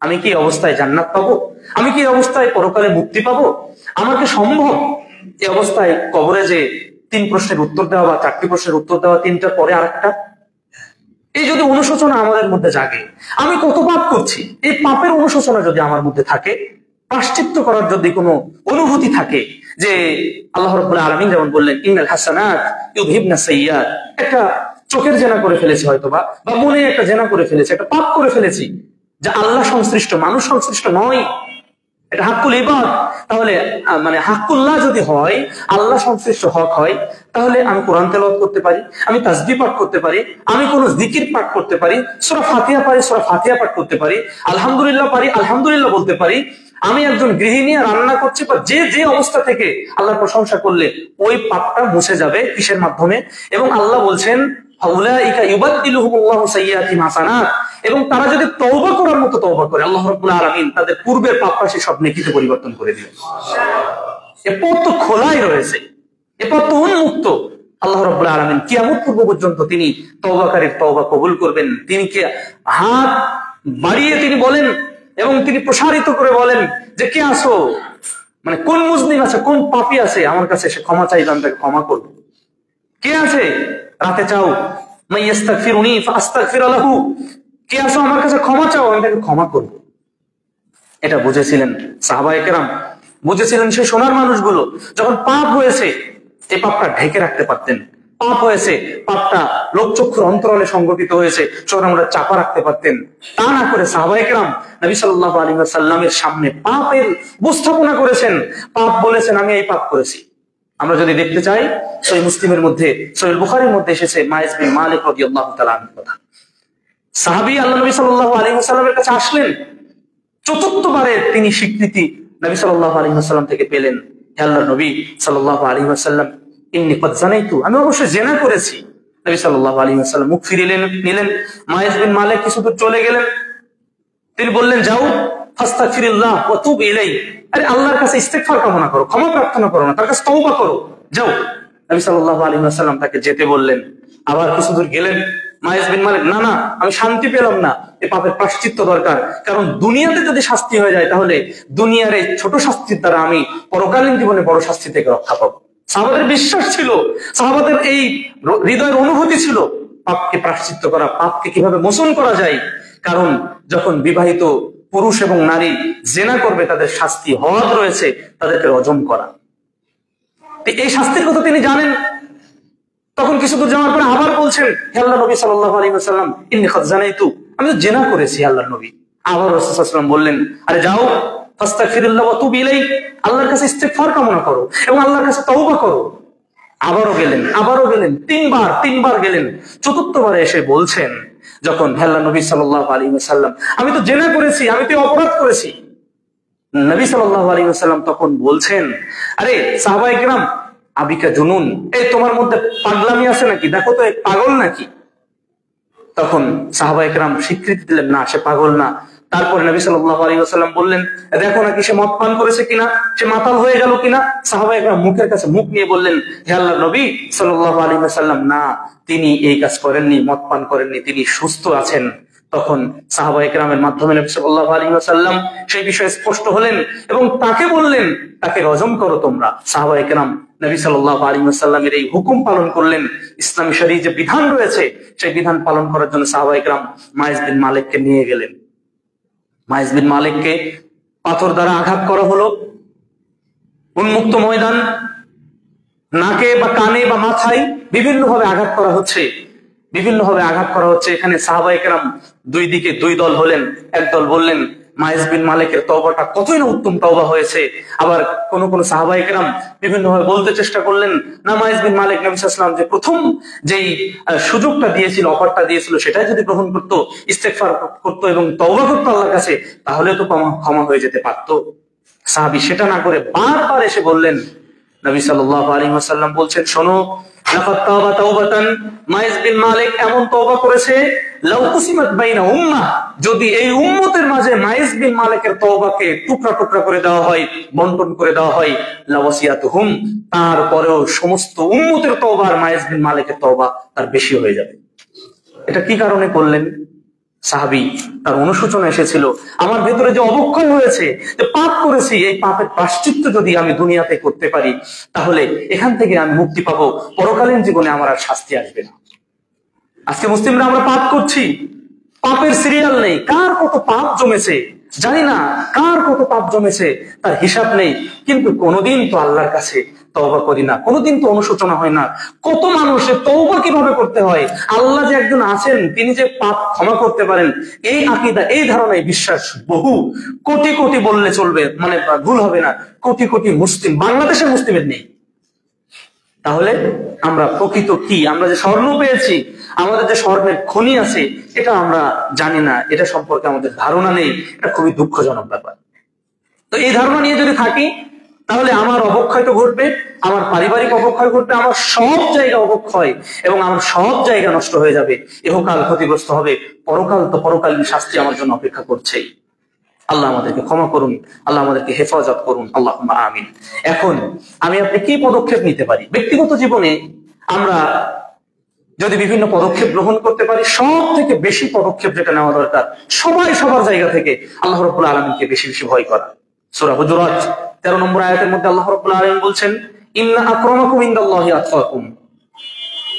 Speaker 1: আমি কি অবস্থায় জান্নাত পাবো? আমি কি অবস্থায় পরকালে মুক্তি পাবো? আমার কি সম্ভব এই অবস্থায় কবরে যে 3 প্রশ্নের উত্তর দেওয়া বা 4টি প্রশ্নের উত্তর দেওয়া, 3টার পরে আরেকটা? এই যদি অনুশোচনা আমাদের মধ্যে জাগে, আমি কত পাপ করছি, এই পাপের অনুশোচনা যদি আমার মধ্যে থাকে, প্রায়শ্চিত্ত করার যদি কোনো অনুভূতি থাকে, যে আল্লাহ রাব্বুল আলামিন যেমন বললেন ইন্নাল হাসানাত ইউযহিবনা সাইয়্যাত, একটা চোখের জেনা করে ফেলেছি হয়তো বা মনে একটা জেনা করে ফেলেছি, একটা পাপ করে ফেলেছি, যা আল্লাহ সংশ্লিষ্ট, মানুষ সংশ্লিষ্ট নয়, এটা হাক্কুল ইবাদ। তাহলে মানে হাক্কুল্লাহ যদি হয়, আল্লাহ সংশ্লিষ্ট হক হয়, তাহলে আমি কোরআন তেলাওয়াত করতে পারি, আমি তাসবিহ পাঠ করতে পারি, আমি কোন জিকির পাঠ করতে পারি, সূরা ফাতিহা পারি, সূরা ফাতিহা পাঠ করতে পারি, আলহামদুলিল্লাহ পারি, আলহামদুলিল্লাহ বলতে পারি। আমি একজন গৃহিণী রান্না করছি, বা যে অবস্থা থেকে আল্লাহর প্রশংসা করলে ওই পাপটা মুছে যাবে কিসের মাধ্যমে? এবং আল্লাহ বলছেন ফাউলাইকা ইউবাদদিলুহুমুল্লাহু সাইয়্যাতিহিম হাসানাত, এবং তারা যদি তওবা করার মতো তওবা করে, আল্লাহ রাব্বুল আলামিন তাদের পূর্বের পাপ রাশি সব নেকিতে পরিবর্তন করে দিবেন। এ পথ তো খোলাই রয়েছে, এ পথ তো উন্মুক্ত। আল্লাহ রাব্বুল আলামিন কিয়ামত পূর্ব পর্যন্ত তিনি তওবাকারীর তওবা কবুল করবেন। তিনি কি হাত বাড়িয়ে তিনি বলেন এবং তিনি প্রসারিত করে বলেন যে কে আসো, মানে কোন মুজলিম আছে, কোন পাপী আছে, আমার কাছে সে ক্ষমা চাইবে, আমি তাকে ক্ষমা করবো। কে আছে রাতে চাও মাইয়াস্তাগফিরুনি ফাআস্তাগফির লাহু, কে আসো আমার কাছে ক্ষমা চাও, আমি তাকে ক্ষমা করব। এটা বুঝেছিলেন সাহাবায়ে কেরাম, বুঝেছিলেন সেই সোনার মানুষগুলো। যখন পাপ হয়েছে, এই পাপটা ঢেকে রাখতে পারতেন। পাপ হয়েছে, পাপটা লোকচক্ষুর অন্তরালে সংগঠিত হয়েছে, সুতরাং আমরা চাপা রাখতে পারতেন। তা না করে সাহাবায়ে কেরাম নবী সাল্লাল্লাহু আলাইহি ওয়াসাল্লামের সামনে পাপের উপস্থাপনা করেছেন, পাপ বলেছেন আমি এই পাপ করেছি। আমরা যদি দেখতে চাই, সহিহ মুসলিমের মধ্যে, সহিহ বুখারীর মধ্যে এসেছে মাইস বিন মালিক রাদিয়াল্লাহু তাআলা আনহু কথা। সাহাবী আল্লাহ নবী সাল্লাল্লাহু আলাইহি ওয়াসাল্লামের কাছে আসলেন, চতুর্থবারে তিনি স্বীকৃতি নবী সাল্লাল্লাহু আলাইহি ওয়াসাল্লাম থেকে পেলেন, হে আল্লাহর নবী সাল্লাল্লাহু আলাইহি ওয়াসাল্লাম, ইন্নী ক্বাদ যানাইতু, আমি অবশ্যই জিনা করেছি। নবী সাল্লাল্লাহু আলাইহি ওয়াসাল্লাম মুখ ফিরিয়ে নিলেন। মাইস বিন মালিক কিছু দূর চলে গেলেন, তিনি বললেন যাও ফাস্তাগফিরিল্লাহ ওয়া তুব ইলাইহি, আরে আল্লাহর কাছে ইস্তেগফার কামনা করো, ক্ষমা প্রার্থনা করো না, তার কাছে তওবা করো, যাও। নবী সাল্লাল্লাহু আলাইহি ওয়াসাল্লাম তাকে যেতে বললেন। আবার কিছু দূর গেলেন, মাইস বিন মালিক না আমি শান্তি পেলাম না, এই পাপের প্রায়শ্চিত্ত দরকার, কারণ দুনিয়াতে যদি শাস্তি হয়ে যায়, তাহলে দুনিয়ার এই ছোট শাস্তির দ্বারা আমি পরকালীন জীবনে বড় শাস্তি থেকে রক্ষা পাবো। সাহাবাদের বিশ্বাস ছিল, সাহাবাদের এই হৃদয়ের অনুভূতি ছিল, পাপকে প্রায়শ্চিত্ত করা, পাপকে কিভাবে মোচন করা যায়। কারণ যখন বিবাহিত পুরুষ এবং নারী জেনা করবে, তাদের শাস্তি হওয়ার রয়েছে, তাদেরকে রজম করা। এই শাস্তির কথা তিনি জানেন। তখন কিছু দূর যাওয়ার পরে আবার বলছেন, হে আল্লাহর নবী সাল্লাল্লাহু আলাইহি ওয়াসাল্লাম, ইন্নী ক্বাদ যানাইতু, আমি তো জেনা করেছি আল্লাহর নবী। আবার রাসূল সাল্লাল্লাহু আলাইহি ওয়াসাল্লাম বললেন, আরে যাও ফাস্তাগফিরুল্লাহ ওয়া তুব ইলাইহি, আল্লাহর কাছে ইস্তেগফার কামনা করো এবং আল্লাহর কাছে তওবা করো। আবারও গেলেন, তিনবার গেলেন। চতুর্থবারে এসে বলছেন, যখন হে আল্লাহর নবী সাল্লাল্লাহু আলাইহি ওয়াসাল্লাম, আমি তো জেনা করেছি, আমি তো অপরাধ করেছি। নবী সাল্লাল্লাহু আলাইহি ওয়াসাল্লাম তখন বলছেন, আরে সাহাবায়ে কেরাম আবিকা জুনুন, এই তোমার মধ্যে পাগলামি আছে নাকি, দেখো তো পাগল নাকি। তখন সাহাবায়ে কেরাম স্বীকৃতি দিলেন, না সে পাগল না। তারপরে নবী সাল্লাল্লাহু আলাইহি ওয়াসাল্লাম বললেন, দেখো নাকি সে মদ পান করেছে কিনা, সে মাতাল হয়ে গেল কিনা। সাহাবায়ে কেরাম মুখের কাছে মুখ নিয়ে বললেন, হে আল্লাহর নবী সাল্লাল্লাহু আলাইহি ওয়াসাল্লাম, না তিনি এই কাজ করেননি, মদ পান করেননি, তিনি সুস্থ আছেন। তখন সাহাবায়ে কেরামের মাধ্যমে নবী সাল্লাল্লাহু আলাইহি ওয়াসাল্লাম সেই বিষয়ে স্পষ্ট হলেন এবং তাকে বললেন, তাকে রজম করো তোমরা। সাহাবায়ে কেরাম নবী সাল্লাল্লাহু আলাইহি ওয়াসাল্লামের এই হুকুম পালন করলেন। ইসলামী শরীয়তে যে বিধান রয়েছে, সেই বিধান পালন করার জন্য সাহাবায়ে কেরাম মাইস বিন মালিককে নিয়ে গেলেন। মাইস বিন মালিককে পাথর দ্বারা আঘাত করা হলো, উন্মুক্ত ময়দান, নাকে বা কানে বা মাথায় বিভিন্নভাবে আঘাত করা হচ্ছে। এখানে সাহাবায়ে কেরাম দুই দিকে দুই দল হলেন। একদল বললেন মাইস বিন মালিকের তওবাটা কতই না উত্তম তওবা হয়েছে। আবার কোন সাহাবায়ে কেরাম বিভিন্নভাবে বলতে চেষ্টা করলেন, না মাইস বিন মালিক নবী সাল্লাল্লাহু আলাইহি ওয়াসাল্লাম যে প্রথম যেই সুযোগটা দিয়েছিল, অফারটা দিয়েছিল, সেটাই যদি গ্রহণ করতো, ইস্তেগফার করতো এবং তওবা করতো আল্লাহর কাছে, তাহলে তো ক্ষমা হয়ে যেতে পারতো। সাহাবী সেটা না করে বারবার এসে বললেন, নবী সাল্লাল্লাহু আলাইহি ওয়াসাল্লাম বলছেন, শোনো, লাকাদ তাওবা তাওবাতান, মাইজ বিন মালিক এমন তওবা করেছে, লাউ কুসিমাত বাইনা উম্মাহ, যদি এই উম্মতের মাঝে মাইজ বিন মালিকের তওবাকে টুকরা টুকরা করে দেওয়া হয়, বন্টন করে দেওয়া হয়, লাওয়াসিয়াতুহুম, তারপরেও সমস্ত উম্মতের তওবা আর মাইজ বিন মালিকের তওবা তার বেশি হয়ে যাবে। এটা কি কারণে করলেন? সাহাবী, তার অনুশোচনা এসেছিল, আমার ভেতরে যে অবক্ষয় হয়েছে, যে পাপ করেছি, এই পাপের প্রায়শ্চিত্ত যদি আমি দুনিয়াতে করতে পারি, তাহলে এখান থেকে আমি মুক্তি পাবো, পরকালীন জীবনে আমার আর শাস্তি আসবে না। আজকে মুসলিমরা আমরা পাপ করছি, পাপের সিরিয়াল নেই, কার কত পাপ জমেছে জানি না, কার কত পাপ জমেছে তার হিসাব নেই, কিন্তু কোনোদিন তো আল্লাহর কাছে তওবা করি না, কোনোদিন তো অনুশোচনা হয় না। কত মানুষের তওবা কিভাবে করতে হয়, আল্লাহ যে একজন আছেন, তিনি যে পাপ ক্ষমা করতে পারেন, এই আকীদা, এই ধারণায় বিশ্বাস বহু কোটি কোটি বললে চলবে, মানে ভুল হবে না, কোটি কোটি মুসলিম, বাংলাদেশের মুসলিমের নেই। তাহলে আমরা প্রকৃত কি, আমরা যে স্বর্ণ পেয়েছি, আমাদের যে স্বর্ণের খনি আছে, এটা আমরা জানি না, এটা সম্পর্কে আমাদের ধারণা নেই, এটা খুবই দুঃখজনক ব্যাপার। তো এই ধারণা নিয়ে যদি থাকি, তাহলে আমার অবক্ষয় তো ঘটবে, আমার পারিবারিক অবক্ষয় ঘটবে, আমার সব জায়গা অবক্ষয় এবং আমার সব জায়গা নষ্ট হয়ে যাবে, ইহকাল ক্ষতিগ্রস্ত হবে, পরকাল তো পরকালীন শাস্তি আমার জন্য অপেক্ষা করছেই। আল্লাহ আমাদেরকে ক্ষমা করুন, আল্লাহ আমাদেরকে হেফাজত করুন, আল্লাহুম্মা আমিন। এখন আমি আপনি কি পদক্ষেপ নিতে পারি? ব্যক্তিগত জীবনে আমরা যদি বিভিন্ন পদক্ষেপ গ্রহণ করতে পারি, সব থেকে বেশি পদক্ষেপ যেটা নেওয়া দরকার, সবাই সবার জায়গা থেকে আল্লাহ রাব্বুল আলামিনকে বেশি বেশি ভয় করা। সূরা হুজুরাত 13 নম্বর আয়াতের মধ্যে আল্লাহ রাব্বুল আলামিন বলছেন, ইন্না আকরামাকুম ইনদাল্লাহি আতকাকুম,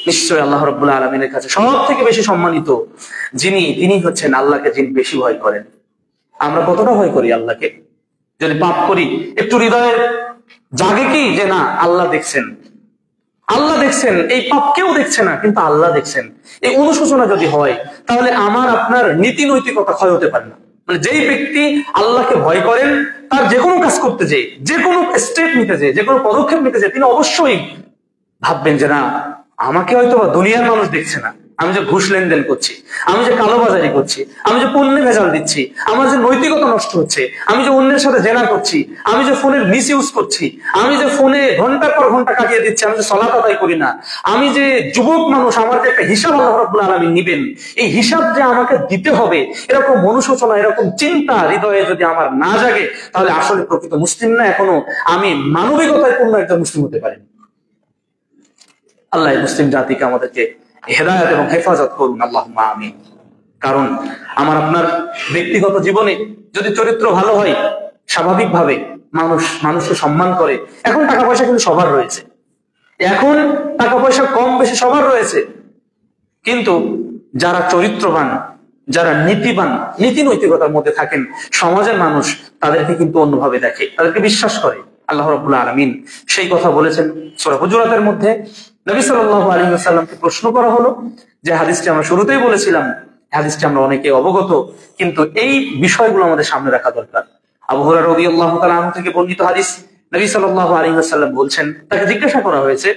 Speaker 1: নিশ্চয় আল্লাহ রাব্বুল আলামিনের কাছে সব থেকে বেশি সম্মানিত যিনি, তিনি হচ্ছেন আল্লাহকে যিনি বেশি ভয় করেন। আমরা কতটা ভয় করি আল্লাহকে? যদি পাপ করি, একটু হৃদয়ের জাগে কি যে না, আল্লাহ দেখছেন, আল্লাহ দেখছেন, এই পাপ কেউ দেখছে না কিন্তু আল্লাহ দেখছেন, এই অনুশোচনা যদি হয়, তাহলে আমার আপনার নীতি নৈতিকতা ক্ষয় হতে পারে না। মানে যেই ব্যক্তি আল্লাহকে ভয় করেন, তার যে কোনো কাজ করতে যে, যে কোনো স্টেপ নিতে যে, যে কোনো পদক্ষেপ নিতে যে, তিনি অবশ্যই ভাববেন যে না, আমাকে হয়তো দুনিয়ার মানুষ দেখছে না, আমি যে ঘুষ লেনদেন করছি, আমি যে কালোবাজারি করছি, আমি যে পণ্যে ভেজাল দিচ্ছি, আমার যে নৈতিকতা নষ্ট হচ্ছে, আমি যে অন্যের সাথে জেনা করছি, আমি যে ফোনের মিস ইউজ করছি, আমি যে ফোনে ঘন্টার পর ঘন্টা কাটিয়ে দিচ্ছি, আমি যে সালাত আদায় করি না, আমি যে যুবক মানুষ, আমার যে একটা হিসাব আল্লাহ রাব্বুল আলামিন নিবেন, এই হিসাব যে আমাকে দিতে হবে, এরকম অনুশোচনা, এরকম চিন্তা হৃদয়ে যদি আমার না জাগে, তাহলে আসলে প্রকৃত মুসলিম না, এখনো আমি মানবিকতায় পূর্ণ একজন মুসলিম হতে পারিনি। আল্লাহ মুসলিম জাতিকে আমাদেরকে হেদায়েত এবং হেফাজত করুন, আল্লাহুম্মা আমিন। কারণ আমার আপনার ব্যক্তিগত জীবনে যদি চরিত্র ভালো হয়, স্বাভাবিকভাবে মানুষ মানুষকে সম্মান করে। এখন টাকা পয়সা কিন্তু সবার রয়েছে, এখন টাকা পয়সা কম বেশি সবার রয়েছে, কিন্তু যারা চরিত্রবান, যারা নীতিবান, নীতি নৈতিকতার মধ্যে থাকেন, সমাজের মানুষ তাদেরকে কিন্তু অন্যভাবে দেখে, তাদেরকে বিশ্বাস করে। আল্লাহ রাব্বুল আলামিন সেই কথা বলেছেন সূরা হুজুরাতের মধ্যে। নবী সাল্লাল্লাহু আলাইহি ওয়াসাল্লামকে প্রশ্ন করা হলো, যে হাদিসটি আমরা শুরুতেই বলেছিলাম, হাদিসটি আমরা অনেকে অবগত, কিন্তু এই বিষয়গুলো আমাদের সামনে রাখা দরকার। আবু হুরায়রা রাদিয়াল্লাহু তাআলা আনহু থেকে বর্ণিত হাদিস, নবী সাল্লাল্লাহু আলাইহি ওয়াসাল্লাম বলছেন, তাকে জিজ্ঞাসা করা হয়েছে,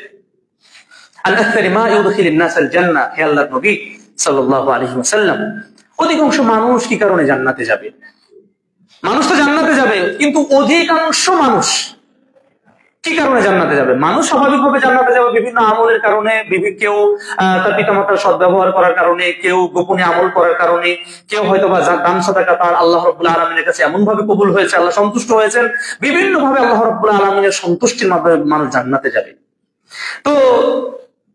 Speaker 1: আল-আকসারি মা ইউদখিলুন নাসাল জান্নাহ, হে আল্লাহর নবী সাল্লাল্লাহু আলাইহি ওয়াসাল্লাম, অধিকাংশ মানুষ কি কারণে জান্নাতে যাবে? মানুষ তো জান্নাতে যাবে, কিন্তু অধিকাংশ মানুষ কি কারণে জান্নাতে যাবে? মানুষ স্বাভাবিকভাবে জান্নাতে যাবে বিভিন্ন আমলের কারণে, কেউ তার পিতামাতার সদ্ব্যবহার করার কারণে, কেউ গোপনে আমল করার কারণে, কেউ হয়তো বা দান সাদাকা তার আল্লাহ রাব্বুল আলামিনের কাছে এমন ভাবে কবুল হয়েছে, আল্লাহ সন্তুষ্ট হয়েছেন, বিভিন্ন ভাবে আল্লাহ রাব্বুল আলামিনের সন্তুষ্টির মাধ্যমে মানুষ জান্নাতে যাবে। তো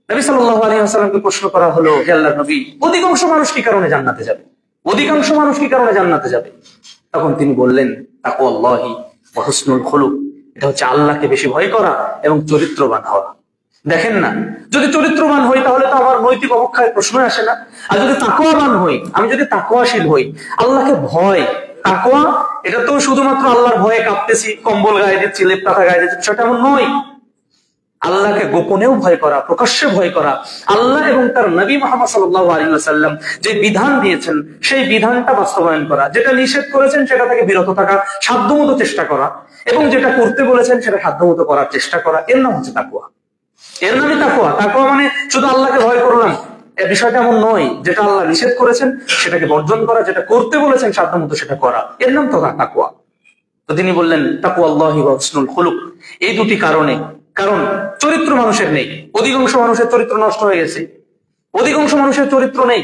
Speaker 1: নবী সাল্লাল্লাহু আলাইহি ওয়াসাল্লামকে প্রশ্ন করা হলো, হে আল্লাহর নবী, অধিকাংশ মানুষ কি কারণে জান্নাতে যাবে? অধিকাংশ মানুষ কি কারণে জান্নাতে যাবে? তখন তিনি বললেন, তাকওয়াল্লাহি ওয়া হুসনুল খুলুক, এটা হচ্ছে আল্লাহকে বেশি ভয় করা এবং চরিত্রবান হওয়া। দেখেন না, যদি চরিত্রবান হই তাহলে তো আমার নৈতিক অবক্ষয়ের প্রশ্ন আসে না। আর যদি তাকওয়াবান হই, আমি যদি তাকওয়াশীল হই, আল্লাহকে ভয়, তাকওয়া, এটা তো শুধুমাত্র আল্লাহর ভয়ে কাঁপতেছি, কম্বল গায়ে দিচ্ছি, লেপ পাতা গায়ে দিচ্ছি, সেটা এমন নয়। আল্লাহকে গোপনেও ভয় করা, প্রকাশ্যে ভয় করা, আল্লাহ এবং তার নবী মুহাম্মদ সাল্লাল্লাহু আলাইহি ওয়াসাল্লাম যে বিধান দিয়েছেন সেই বিধানটা বাস্তবায়ন করা, যেটা নিষেধ করেছেন সেটা থেকে বিরত থাকা, সাধ্যমতো চেষ্টা করা, এবং যেটা করতে বলেছেন সেটা সাধ্যমতো করার চেষ্টা করা, এর নাম হচ্ছে তাকওয়া। এর নামই তাকওয়া। তাকওয়া মানে শুধু আল্লাহকে ভয় করলাম, এই বিষয়টা এমন নয়। যেটা আল্লাহ নিষেধ করেছেন সেটাকে বর্জন করা, যেটা করতে বলেছেন সাধ্যমতো সেটা করা, এর নাম তো তাকওয়া। তো তিনি বললেন, তাকওয়াল্লাহি ওয়া হুসনুল খুলুক, এই দুটি কারণে কারণ চরিত্র মানুষের নেই, অধিকাংশ মানুষের চরিত্র নষ্ট হয়ে গেছে, অধিকাংশ মানুষের চরিত্র নেই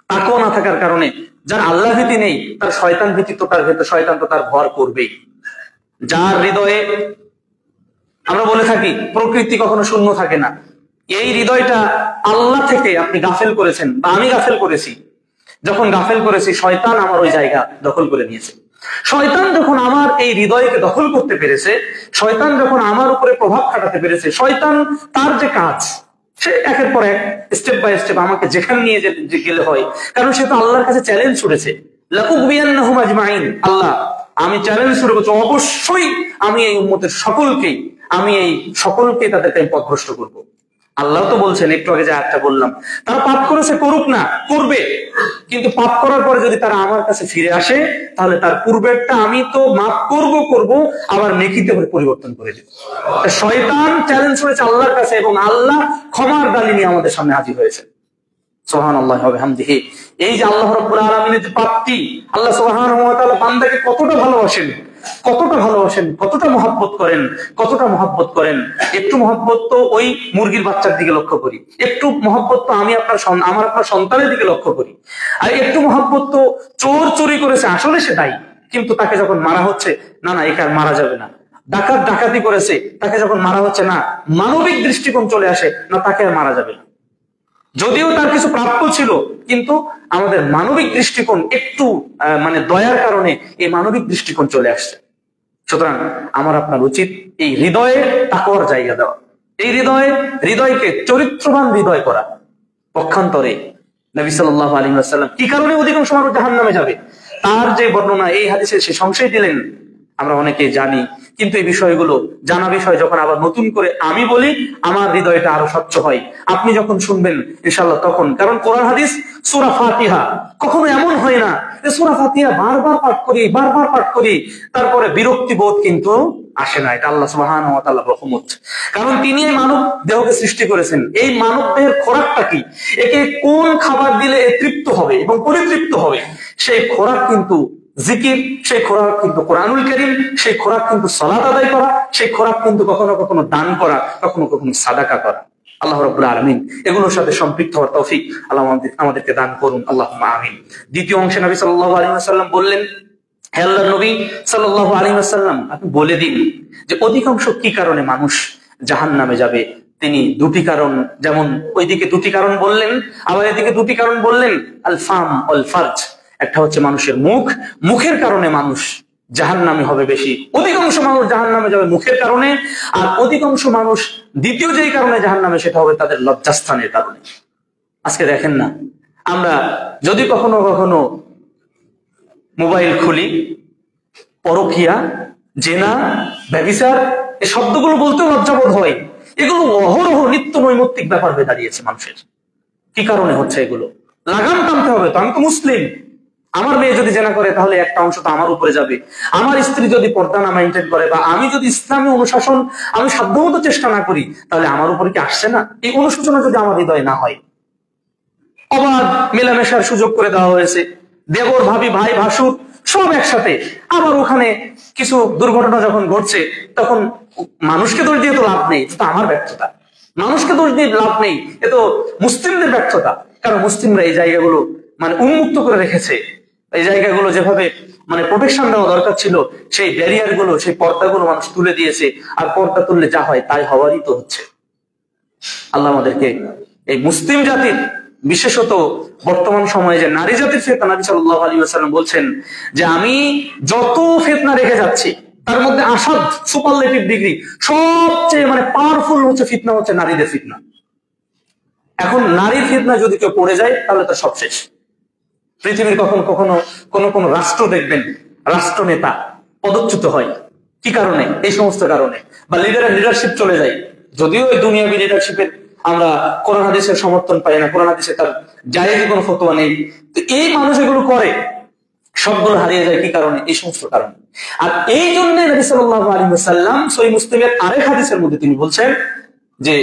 Speaker 1: তাকওয়া না থাকার কারণে। যার আল্লাহ ভীতি নেই তার শয়তান ভীতি তো তার ভেতর, শয়তান তো তার ভর করবেই। যার হৃদয়ে, আমরা বলে থাকি প্রকৃতি কখনো শূন্য থাকে না, এই হৃদয়টা আল্লাহ থেকে আপনি গাফেল করেছেন বা আমি গাফেল করেছি। যখন গাফেল করেছি শয়তান আমার ওই জায়গা দখল করে নিয়েছে। শয়তান যখন আমার এই হৃদয়কে দখল করতে পেরেছে, শয়তান যখন আমার উপরে প্রভাব খাটাতে পেরেছে, শয়তান তার যে কাজ সে একের পর এক স্টেপ বাই স্টেপ আমাকে যেখানে নিয়ে গেলে হয়, কারণ সে তো আল্লাহর কাছে চ্যালেঞ্জ ছুড়েছে, লাকুবিয়ান্নাহুম আজমাইন, আল্লাহ আমি চ্যালেঞ্জ শুরু করছি, অবশ্যই আমি এই উম্মতের সকলকে তাদেরকে আমি পথভ্রষ্ট করবো। আল্লাহ তো বলছেন, একটু আগে যে আয়াতটা বললাম, তারা পাপ করেছে, করুক না, করবে, কিন্তু পাপ করার পরে যদি তারা আমার কাছে ফিরে আসে তাহলে তার পূর্বেরটা আমি তো মাফ করব, আবার নেকিতে পরিবর্তন করে দেব। শয়তান চ্যালেঞ্জ করেছে আল্লাহর কাছে এবং আল্লাহ ক্ষমার ডালি নিয়ে আমাদের সামনে হাজির হয়েছে। সুবহানাল্লাহি ওয়া বিহামদিহি। এই যে আল্লাহ রাব্বুল আলামিনের যে প্রাপ্তি, আল্লাহ সুবহানাহু ওয়া তাআলা বান্দাকে কতটা ভালোবাসেন, কতটা মহব্বত করেন। একটু মহব্বত তো ওই মুরগির বাচ্চার দিকে লক্ষ্য করি, একটু মহব্বত তো আমার আপনার সন্তানের দিকে লক্ষ্য করি, আর একটু মহব্বত তো চোর চুরি করেছে আসলে সেটাই, কিন্তু তাকে যখন মারা হচ্ছে, না একে আর মারা যাবে না। ডাকাতি করেছে, তাকে যখন মারা হচ্ছে, না মানবিক দৃষ্টিকোণ চলে আসে, না তাকে আর মারা যাবে না। যদিও তার কিছু প্রাপ্য ছিল, কিন্তু আমাদের মানবিক দৃষ্টিকোণ একটু দয়ার কারণে এই মানবিক দৃষ্টিকোণ চলে আসছে। সুতরাং আমার আপনার উচিত এই হৃদয়ে তাকওয়ার জায়গা দেওয়া, এই হৃদয়কে চরিত্রবান হৃদয় করা। পক্ষান্তরে নবী সাল্লাল্লাহু আলাইহি ওয়াসাল্লাম কি কারণে অধিকাংশ মানুষ জাহান্নামে যাবে তার যে বর্ণনা এই হাদিসে সে সংশয় দিলেন, আমরা অনেকে জানি, কিন্তু এই বিষয়গুলো জানা বিষয় যখন আবার নতুন করে আমি বলি, আমার হৃদয়টা আরো স্বচ্ছ হয়। আপনি যখন শুনবেন ইনশাআল্লাহ তখন, কারণ কোরআন হাদিস সূরা ফাতিহা কখনো এমন হয় না যে সূরা ফাতিহা বারবার পাঠ করি তারপরে বিরক্তি বোধ কিন্তু আসে না। এটা আল্লাহ সুবহানাহু ওয়া তাআলার রহমত, কারণ তিনি এই মানব দেহকে সৃষ্টি করেছেন। এই মানব দেহের খোরাকটা কি, একে কোন খাবার দিলে এ তৃপ্ত হবে এবং পরিতৃপ্ত হবে, সেই খোরাক কিন্তু জিকির, সেই খোরাক কিন্তু কোরআনুল কারীম, সেই খোরাক কিন্তু সালাত আদায় করা, সেই খোরাক কিন্তু কখনো কখনো দান করা, কখনো কখনো সাদাকা করা। আল্লাহ রাব্বুল আলামিন এগুলোর সাথে সম্পৃক্ত হওয়ার তৌফিক আল্লাহ আমাদেরকে দান করুন, আল্লাহুম্মা আমিন। দ্বিতীয় অংশে নবী সাল্লাল্লাহু আলাইহি ওয়াসাল্লাম বললেন, হে আল্লাহর নবী সাল্লাল্লাহু আলাইহি ওয়াসাল্লাম, আপনি বলে দিন যে অধিকাংশ কি কারণে মানুষ জাহান্নামে যাবে। তিনি দুটি কারণ, যেমন ওইদিকে দুটি কারণ বললেন, আবার এদিকে দুটি কারণ বললেন, আল ফাম ওয়াল ফারজ। একটা হচ্ছে মানুষের মুখের কারণে মানুষ জাহান্নামে হবে বেশি, অধিকাংশ মানুষ জাহান্নামে যাবে মুখের কারণে, আর অধিকাংশ মানুষ দ্বিতীয় যেই কারণে জাহান্নামে সেটা হবে তাদের লজ্জাস্থানের কারণে। আজকে দেখেন না, আমরা যদি কখনো কখনো মোবাইল খুলি, পরকিয়া, জেনা, ব্যভিচার, এই শব্দগুলো বলতেও লজ্জাবোধ হয়। এগুলো অহরহ নিত্য নৈমিত্তিক ব্যাপার হয়ে দাঁড়িয়েছে মানুষের। কি কারণে হচ্ছে এগুলো? লাগাম টানতে হবে তো। আমি তো মুসলিম, আমার মেয়ে যদি জেনা করে তাহলে একটা অংশ তো আমার উপরে যাবে। আমার স্ত্রী যদি পর্দা না মেইনটেইন করে, বা আমি যদি ইসলামী অনুশাসন আমি সাধ্যমতো চেষ্টা না করি, তাহলে আমার উপরে কি আসছে না? এই অনুশোচনা যদি আমার হৃদয়ে না হয়, অবাধ মেলামেশার সুযোগ করে দেওয়া হয়েছে, দেবর ভাবি ভাই ভাসুর সব একসাথে, আবার ওখানে কিছু দুর্ঘটনা যখন ঘটছে তখন মানুষকে দোষ দিয়ে তো লাভ নেই, এটা আমার ব্যর্থতা। মানুষকে দোষ দিয়ে লাভ নেই, এ তো মুসলিমদের ব্যর্থতা। কারণ মুসলিমরা এই জায়গাগুলো উন্মুক্ত করে রেখেছে। এই জায়গাগুলো যেভাবে প্রোটেকশন দেওয়া দরকার ছিল, সেই ব্যারিয়ার গুলো, সেই পর্দাগুলো মানুষ তুলে দিয়েছে। আর পর্দা তুললে যা হয় তাই হওয়ারই তো হচ্ছে। আল্লাহ আমাদেরকে এই মুসলিম জাতির, বিশেষত বর্তমান সময়ে যে নারী জাতির ফিতনা, নবী সাল্লাল্লাহু আলাইহি ওয়াসাল্লাম বলছেন যে আমি যত ফিতনা রেখে যাচ্ছি তার মধ্যে আসাদ সুপারলেটিভ ডিগ্রি, সবচেয়ে পাওয়ারফুল হচ্ছে ফিতনা, হচ্ছে নারীদের ফিতনা। এখন নারীর ফিতনা যদি কেউ পড়ে যায় তাহলে তো সব শেষ। পৃথিবীর কখনো কখনো কোন রাষ্ট্র দেখবেন রাষ্ট্র নেতা পদচ্যুত হয়, কি কারণে? এই সমস্ত কারণে। বা লিডারশিপ চলে যায়, যদিও এই দুনিয়াবী লিডারশিপের আমরা কোরআন হাদিসের সমর্থন পাই না, কোরআন হাদিসে তার জায়েজ কোনো ফতোয়া নেই। তো এই মানুষ এগুলো করে, সবগুলো হারিয়ে যায় কি কারণে? এই সমস্ত কারণে। আর এই জন্য নবী সাল্লাল্লাহু আলাইহি ওয়াসাল্লাম সহিহ মুসলিমের আরেক হাদিসের মধ্যে তিনি বলছেন যে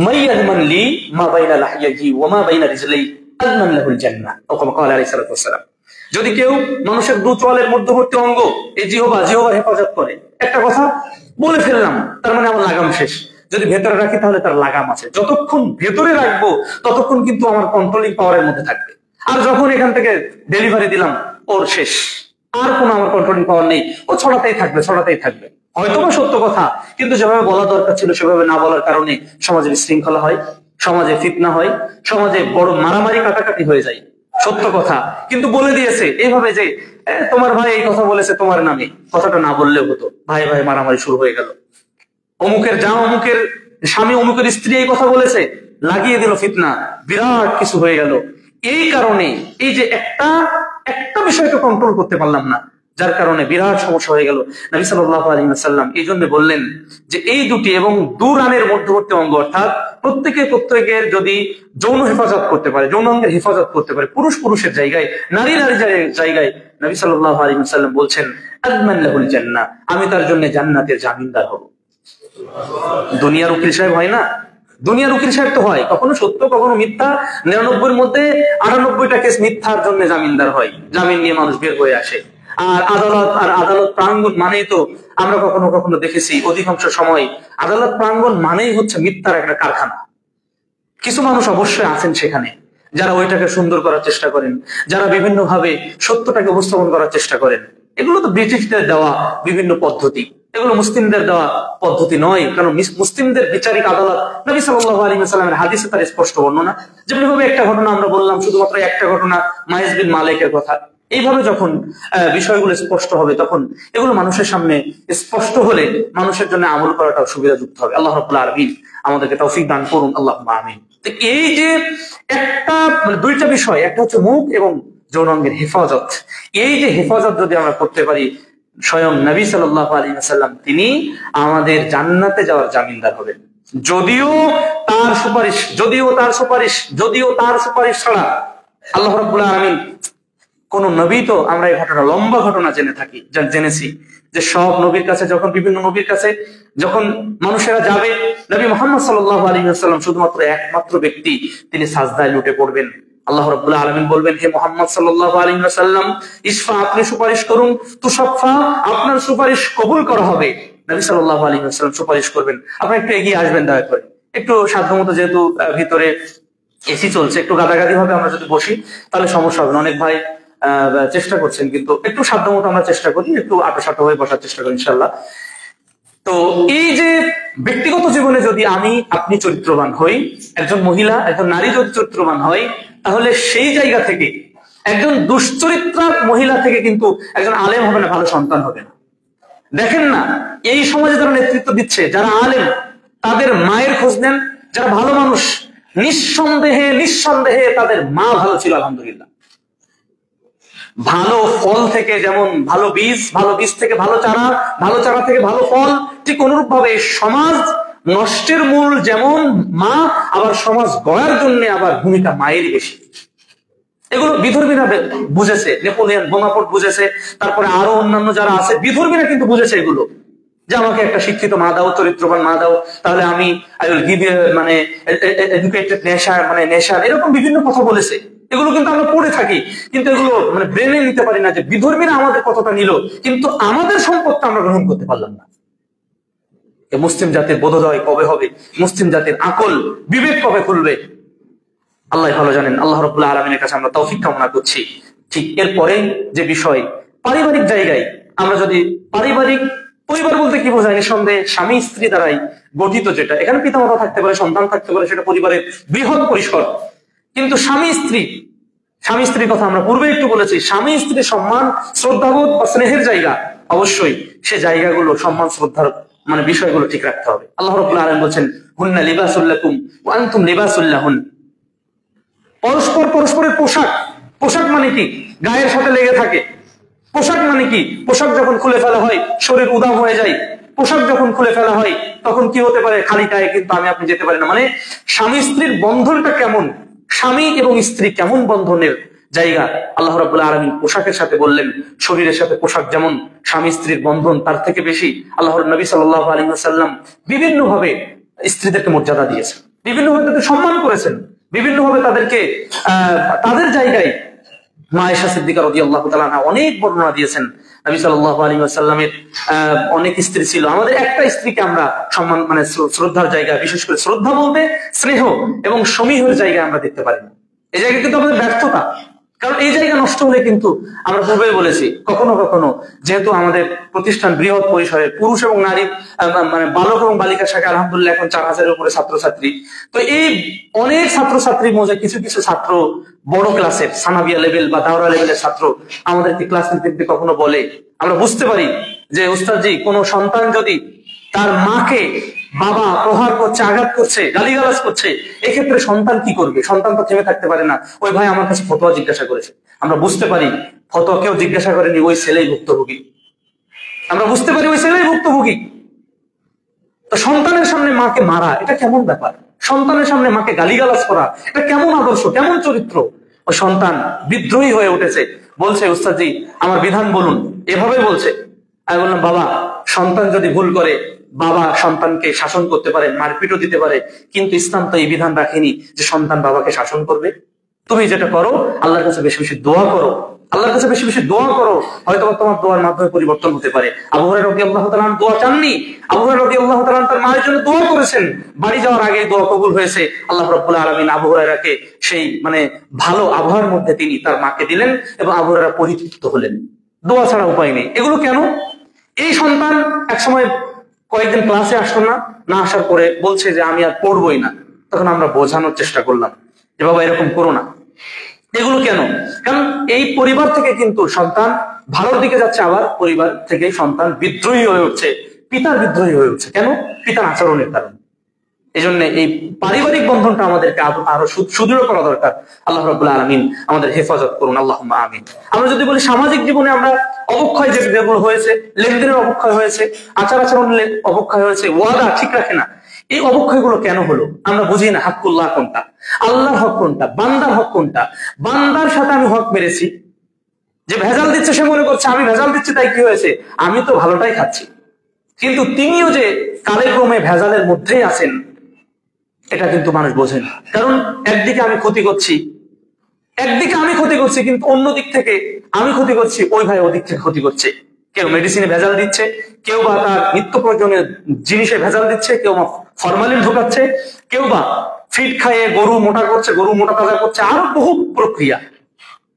Speaker 1: মাইয়াজমান লি মা বাইনা লাহিয়াহি ওয়া মা বাইনা রিজলাই আযমান লাহুল জান্নাহ, ও কামা ক্বালা আলাইহিস সালাতু ওয়াস সালাম, যদি কেউ মানুষের দু চোয়ালের মধ্যবর্তী অঙ্গ এই জিহ্বার হেফাজত করে, একটা কথা বলে ফেললাম তার মানে আমার লাগাম শেষ, যদি ভেতরে রাখি তাহলে তার লাগাম আছে, যতক্ষণ ভেতরে রাখবো ততক্ষণ কিন্তু আমার কন্ট্রোলিং পাওয়ারের মধ্যে থাকবে। আর যখন এখান থেকে ডেলিভারি দিলাম ওর শেষ, আর কোনো আমার কন্ট্রোলিং পাওয়ার নেই, ও ছড়াতেই থাকবে। হয়তোবা সত্য কথা, কিন্তু যেভাবে বলা দরকার ছিল সেভাবে না বলার কারণে সমাজে বিশৃঙ্খলা হয়, সমাজে ফিতনা হয়, সমাজে বড় মারামারি কাটাকাটি হয়ে যায়। সত্য কথা কিন্তু বলে দিয়েছে এইভাবে যে তোমার ভাই এই কথা বলেছে তোমার নামে, কথাটা না বললেও হতো, ভাই ভাই মারামারি শুরু হয়ে গেল। অমুকের স্বামী অমুকের স্ত্রী এই কথা বলেছে, লাগিয়ে দিল ফিতনা, বিরাট কিছু হয়ে গেল। এই কারণে এই যে একটা বিষয়কে কন্ট্রোল করতে পারলাম না, যার কারণে বিরাট সমস্যা হয়ে গেল। নবী সাল্লাল্লাহু আলাইহি ওয়াসাল্লাম এই জন্য বললেন যে এই দুটি এবং দুরানের মধ্যবর্তী অঙ্গ, অর্থাৎ প্রত্যেকের যদি যৌন হেফাজত করতে পারে, যৌন অঙ্গের হেফাজত করতে পারে, পুরুষের জায়গায়, নারীর জায়গায়, নবী সাল্লাল্লাহু আলাইহি ওয়াসাল্লাম বলছেন আযমান লাহুল জান্নাহ, আমি তার জন্য জান্নাতের জামিনদার হব। দুনিয়ার উকিল সাহেব হয় না, দুনিয়ার উকিল সাহেব তো হয়, কখনো সত্য কখনো মিথ্যা, 99-র মধ্যে 98টা কেস মিথ্যার জন্য জামিনদার হয়, জামিন নিয়ে মানুষ বের হয়ে আসে। আর আদালত প্রাঙ্গণ মানেই তো আমরা কখনো দেখেছি, অধিকাংশ সময় আদালত প্রাঙ্গণ মানেই হচ্ছে মিথ্যার একটা কারখানা। কিছু মানুষ অবশ্যই আছেন সেখানে যারা ওইটাকে সুন্দর করার চেষ্টা করেন, যারা বিভিন্ন ভাবে সত্যটাকে উপস্থাপন করার চেষ্টা করেন। এগুলো তো ব্রিটিশদের দেওয়া বিভিন্ন পদ্ধতি, এগুলো মুসলিমদের দেওয়া পদ্ধতি নয়। কারণ মুসলিমদের বিচারিক আদালত নবী সাল্লাল্লাহু আলাইহি ওয়াসাল্লামের হাদিসে তার স্পষ্ট বর্ণনা। যেভাবে একটা ঘটনা আমরা বললাম, শুধুমাত্র একটা ঘটনা মাইজ বিন মালিকের কথা, এইভাবে যখন বিষয়গুলো স্পষ্ট হবে তখন এগুলো মানুষের সামনে স্পষ্ট হলে মানুষের জন্য আমল করাটাও সুবিধাযুক্ত হবে। আল্লাহ রাব্বুল আলামিন আমাদেরকে তৌফিক দান করুন, আল্লাহুম্মা আমিন। তো এই যে দুইটা বিষয়, একটা হচ্ছে মুখ এবং যৌনাঙ্গের হেফাজত, এই যে হেফাজত যদি আমরা করতে পারি, স্বয়ং নবী সাল্লাল্লাহু আলাইহি ওয়াসাল্লাম তিনি আমাদের জান্নাতে যাওয়ার জামিনদার হবেন। যদিও তার সুপারিশ ছাড়া আল্লাহ রাব্বুল আলামিন কোন নবী, তো আমরা এই ঘটনা লম্বা ঘটনা জেনেছি যে সব নবীর কাছে বিভিন্ন নবীর কাছে যখন মানুষেরা যাবে, নবী মুহাম্মদ সাল্লাল্লাহু আলাইহি ওয়াসাল্লাম শুধুমাত্র একমাত্র ব্যক্তি, তিনি সাজদায় লুটে পড়বেন। আল্লাহ রাব্বুল আলামিন বলবেন, হে মুহাম্মদ সাল্লাল্লাহু আলাইহি ওয়াসাল্লাম, ইসফা, আপনি সুপারিশ করুন, তুশাফা, আপনার সুপারিশ কবুল করা হবে। নবী সাল্লাল্লাহু আলাইহি ওয়াসাল্লাম সুপারিশ করবেন, আপনি একটু এগিয়ে আসবেন দয়া করে, একটু সাধ্যমতো, যেহেতু ভিতরে এসি চলছে, একটু গাদাগাদি ভাবে আমরা যদি বসি তাহলে সমস্যা হবে না। অনেক ভাই চেষ্টা করছেন, কিন্তু একটু সাধ্যমতো আমরা চেষ্টা করি, একটু আঁটো হয়ে বসার চেষ্টা করি ইনশাআল্লাহ। তো এই যে ব্যক্তিগত জীবনে যদি আপনি চরিত্রবান হই, একজন মহিলা, একজন নারী যদি চরিত্রবান হয়, তাহলে সেই জায়গা থেকে একজন দুশ্চরিত্রা মহিলা থেকে কিন্তু একজন আলেম হবে না, ভালো সন্তান হবে না। দেখেন না, এই সমাজে যারা নেতৃত্ব দিচ্ছে, যারা আলেম, তাদের মায়ের খোঁজ নেন, যারা ভালো মানুষ, নিঃসন্দেহে তাদের মা ভালো ছিল, আলহামদুলিল্লাহ। ভালো ফল থেকে যেমন ভালো বীজ থেকে ভালো চারা থেকে ভালো ফল, ঠিক অনুরূপ ভাবে সমাজ নষ্টের মূল যেমন মা, আবার সমাজ গড়ার জন্য আবার ভূমিকা মায়েরই বেশি। এগুলো বিধর্মীরা বুঝেছে, নেপোলিয়ন বোনাপার্ট বুঝেছে, তারপরে আরো অন্যান্য যারা আছে বিধর্মীরা কিন্তু বুঝেছে এগুলো, যে আমাকে একটা শিক্ষিত মা দাও, চরিত্রবান মা দাও, তাহলে আমি এডুকেটেড নেশন, এরকম বিভিন্ন কথা বলেছে। এগুলো কিন্তু আমরা পড়ে থাকি, কিন্তু এগুলো ব্রেনে নিতে পারি না যে বিধর্মীরা আমাদের কথাটা নিল, কিন্তু আমাদের সম্পদটা আমরা গ্রহণ করতে পারলাম না। মুসলিম জাতির বোধোদয় কবে হবে, মুসলিম জাতির আকল বিবেক কবে খুলবে, আল্লাহ ভালো জানেন। আল্লাহ রাব্বুল আলামিনের কাছে আমরা তৌফিক কামনা করছি। ঠিক এরপরে যে বিষয়, পারিবারিক জায়গায় আমরা যদি পরিবার বলতে কি বোঝায়, নিঃসন্দেহে স্বামী স্ত্রী দ্বারাই গঠিত, যেটা এখানে পিতামাতা থাকতে পারে, সন্তান থাকতে পারে, সেটা পরিবারের বৃহৎ পরিসর। কিন্তু স্বামী স্ত্রীর কথা আমরা পূর্বে একটু বলেছি, স্বামী স্ত্রীর সম্মান, শ্রদ্ধাবোধ বা স্নেহের জায়গা, অবশ্যই সে জায়গাগুলো, সম্মান শ্রদ্ধার বিষয়গুলো ঠিক রাখতে হবে। আল্লাহ রাব্বুল আলামিন বলেন, হুন্না লিবাসুল লাকুম ওয়া আনতুম লিবাসুল লাহুন। পরস্পরের পোশাক মানে কি? গায়ের সাথে লেগে থাকে। পোশাক মানে কি? পোশাক যখন খুলে ফেলা হয় শরীর উদাম হয়ে যায়। পোশাক যখন খুলে ফেলা হয় তখন কি হতে পারে? খালি গায়ে কিন্তু আপনি যেতে পারেন না। স্বামী স্ত্রীর বন্ধনটা কেমন, স্বামী এবং স্ত্রী কেমন বন্ধনের জায়গা, আল্লাহ রাব্বুল আলামিন পোশাকের সাথে বললেন। শরীরের সাথে পোশাক যেমন স্বামী স্ত্রীর বন্ধন, তার থেকে বেশি আল্লাহর নবী সাল্লাল্লাহু আলাইহি ওয়াসাল্লাম বিভিন্ন ভাবে স্ত্রীদেরকে মর্যাদা দিয়েছেন, বিভিন্ন ভাবে তাদের সম্মান করেছেন, বিভিন্ন ভাবে তাদেরকে তাদের জায়গায় মা আয়েশা সিদ্দিকা রাদিয়াল্লাহু তাআলা আনহা অনেক বর্ণনা দিয়েছেন। নবী সাল্লাল্লাহু আলাইহি ওয়াসাল্লামের অনেক স্ত্রী ছিল, আমাদের একটা স্ত্রীকে আমরা সম্মান মানে শ্রদ্ধার জায়গা, বিশেষ করে শ্রদ্ধা বলতে স্নেহ এবং সমীহের জায়গা আমরা দেখতে পারি না। এই জায়গা কিন্তু আমাদের ব্যর্থতা, কারণ এই জায়গা নষ্ট হলে কিন্তু আমরা পূর্বে বলেছি কখনো কখনো যেহেতু আমাদের প্রতিষ্ঠান বৃহৎ পরিসরে, পুরুষ এবং নারী মানে বালক এবং বালিকার শাখা আলহামদুলিল্লাহ এখন 4000-এর উপরে ছাত্রছাত্রী, তো এই অনেক ছাত্রছাত্রীর মধ্যে কিছু কিছু ছাত্র বড় ক্লাসের সানাবিয়া লেভেল বা দাওরা লেভেলের ছাত্র আমাদেরকে ক্লাস নিতে কখনো বলে, আমরা বুঝতে পারি যে উস্তাদজি কোন সন্তান যদি তার মাকে বাবা প্রহার করছে, আঘাত করছে, গালিগালাজ করছে, এক্ষেত্রে সন্তান কি করবে? সন্তান তো থেমে থাকতে পারে না, ওই ভাই আমার কাছে ফতোয়া জিজ্ঞাসা করেছে। আমরা বুঝতে পারি ফতোয়া কেউ জিজ্ঞাসা করেনি, ওই ছেলেই ভুক্তভোগী। আমরা বুঝতে পারি ওই ছেলেই ভুক্তভোগী। তো সন্তানের সামনে মাকে মারা এটা কেমন ব্যাপার? সন্তানের সামনে মাকে গালিগালাজ করা এটা কেমন আদর্শ, কেমন চরিত্র? ওই সন্তান বিদ্রোহী হয়ে উঠেছে, বলছে উস্তাদজি আমার বিধান বলুন, এভাবে বলছে। আমি বললাম বাবা, সন্তান যদি ভুল করে বাবা সন্তানকে শাসন করতে পারে, মারপিটও দিতে পারে, কিন্তু ইসলাম তো এই বিধান রাখেনি যে সন্তান বাবাকে শাসন করবে। তুমি যেটা করো আল্লাহর কাছে বেশি বেশি দোয়া করো, আল্লাহর কাছে বেশি বেশি দোয়া করো, হয়তো তোমার দোয়ার মাধ্যমে পরিবর্তন হতে পারে। আবু হুরায়রা রাদিয়াল্লাহু তাআলা দোয়া চাননি, আবু হুরায়রা রাদিয়াল্লাহু তাআলা তার মায়ের জন্য দোয়া করেছেন, বাড়ি যাওয়ার আগে দোয়া কবুল হয়েছে। আল্লাহ রাব্বুল আলামিন আবু হুরায়রাকে সেই মানে ভালো আবহাওয়ার মধ্যে তিনি তার মাকে দিলেন এবং আবু হুরায়রা পরিতৃপ্ত হলেন। দোয়া ছাড়া উপায় নেই। এগুলো কেন? এই সন্তান একসময় কয়েকদিন ক্লাসে আসলো না, না আসার পরে বলছে যে আমি আর পড়বই না। তখন আমরা বোঝানোর চেষ্টা করলাম যে বাবা এরকম করো না। এগুলো কেন? কারণ এই পরিবার থেকে কিন্তু সন্তান ভালোর দিকে যাচ্ছে, আবার পরিবার থেকে সন্তান বিদ্রোহী হয়ে উঠছে, পিতার বিদ্রোহী হয়ে উঠছে। কেন? পিতার আচরণের কারণে। এই জন্য এই পারিবারিক বন্ধনটা আমাদেরকে আরো সুদৃঢ় করা দরকার। আল্লাহ রাব্বুল আলামিন আমাদের হেফাজত করুন, আল্লাহুম্মা আমিন। আমরা যদি বলি সামাজিক জীবনে আমরা অবক্ষয় যেগুলো হয়েছে, লেনদেনের অবক্ষয় হয়েছে, আচার আচরণের অবক্ষয় হয়েছে, ওয়াদা ঠিক রাখে না, এই অবক্ষয়গুলো কেন হলো? আমরা বুঝি না হাক্কুল্লাহ কোনটা, আল্লাহর হক কোনটা, বান্দার হক কোনটা। বান্দার সাথে আমি হক মেরেছি, যে ভেজাল দিচ্ছে সে মনে করছে আমি ভেজাল দিচ্ছি তাই কি হয়েছে, আমি তো ভালোটাই খাচ্ছি, কিন্তু তিনিও যে কালে ক্রমে ভেজালের মধ্যেই আছেন এটা কিন্তু মানুষ বোঝে না। কারণ একদিকে আমি ক্ষতি করছি, কিন্তু অন্য দিক থেকে আমি ক্ষতি করছি, ওই ভাই ওদিক থেকে ক্ষতি করছে। কেউ মেডিসিনে ভেজাল দিচ্ছে, কেউ বা তার নিত্য প্রয়োজনীয় জিনিসে ভেজাল দিচ্ছে, কেউ বা ফরমালিন ঢোকাচ্ছে, কেউ বা ফিট খাইয়ে গরু মোটা করছে, গরু মোটা তাজা করছে, আরো বহু প্রক্রিয়া।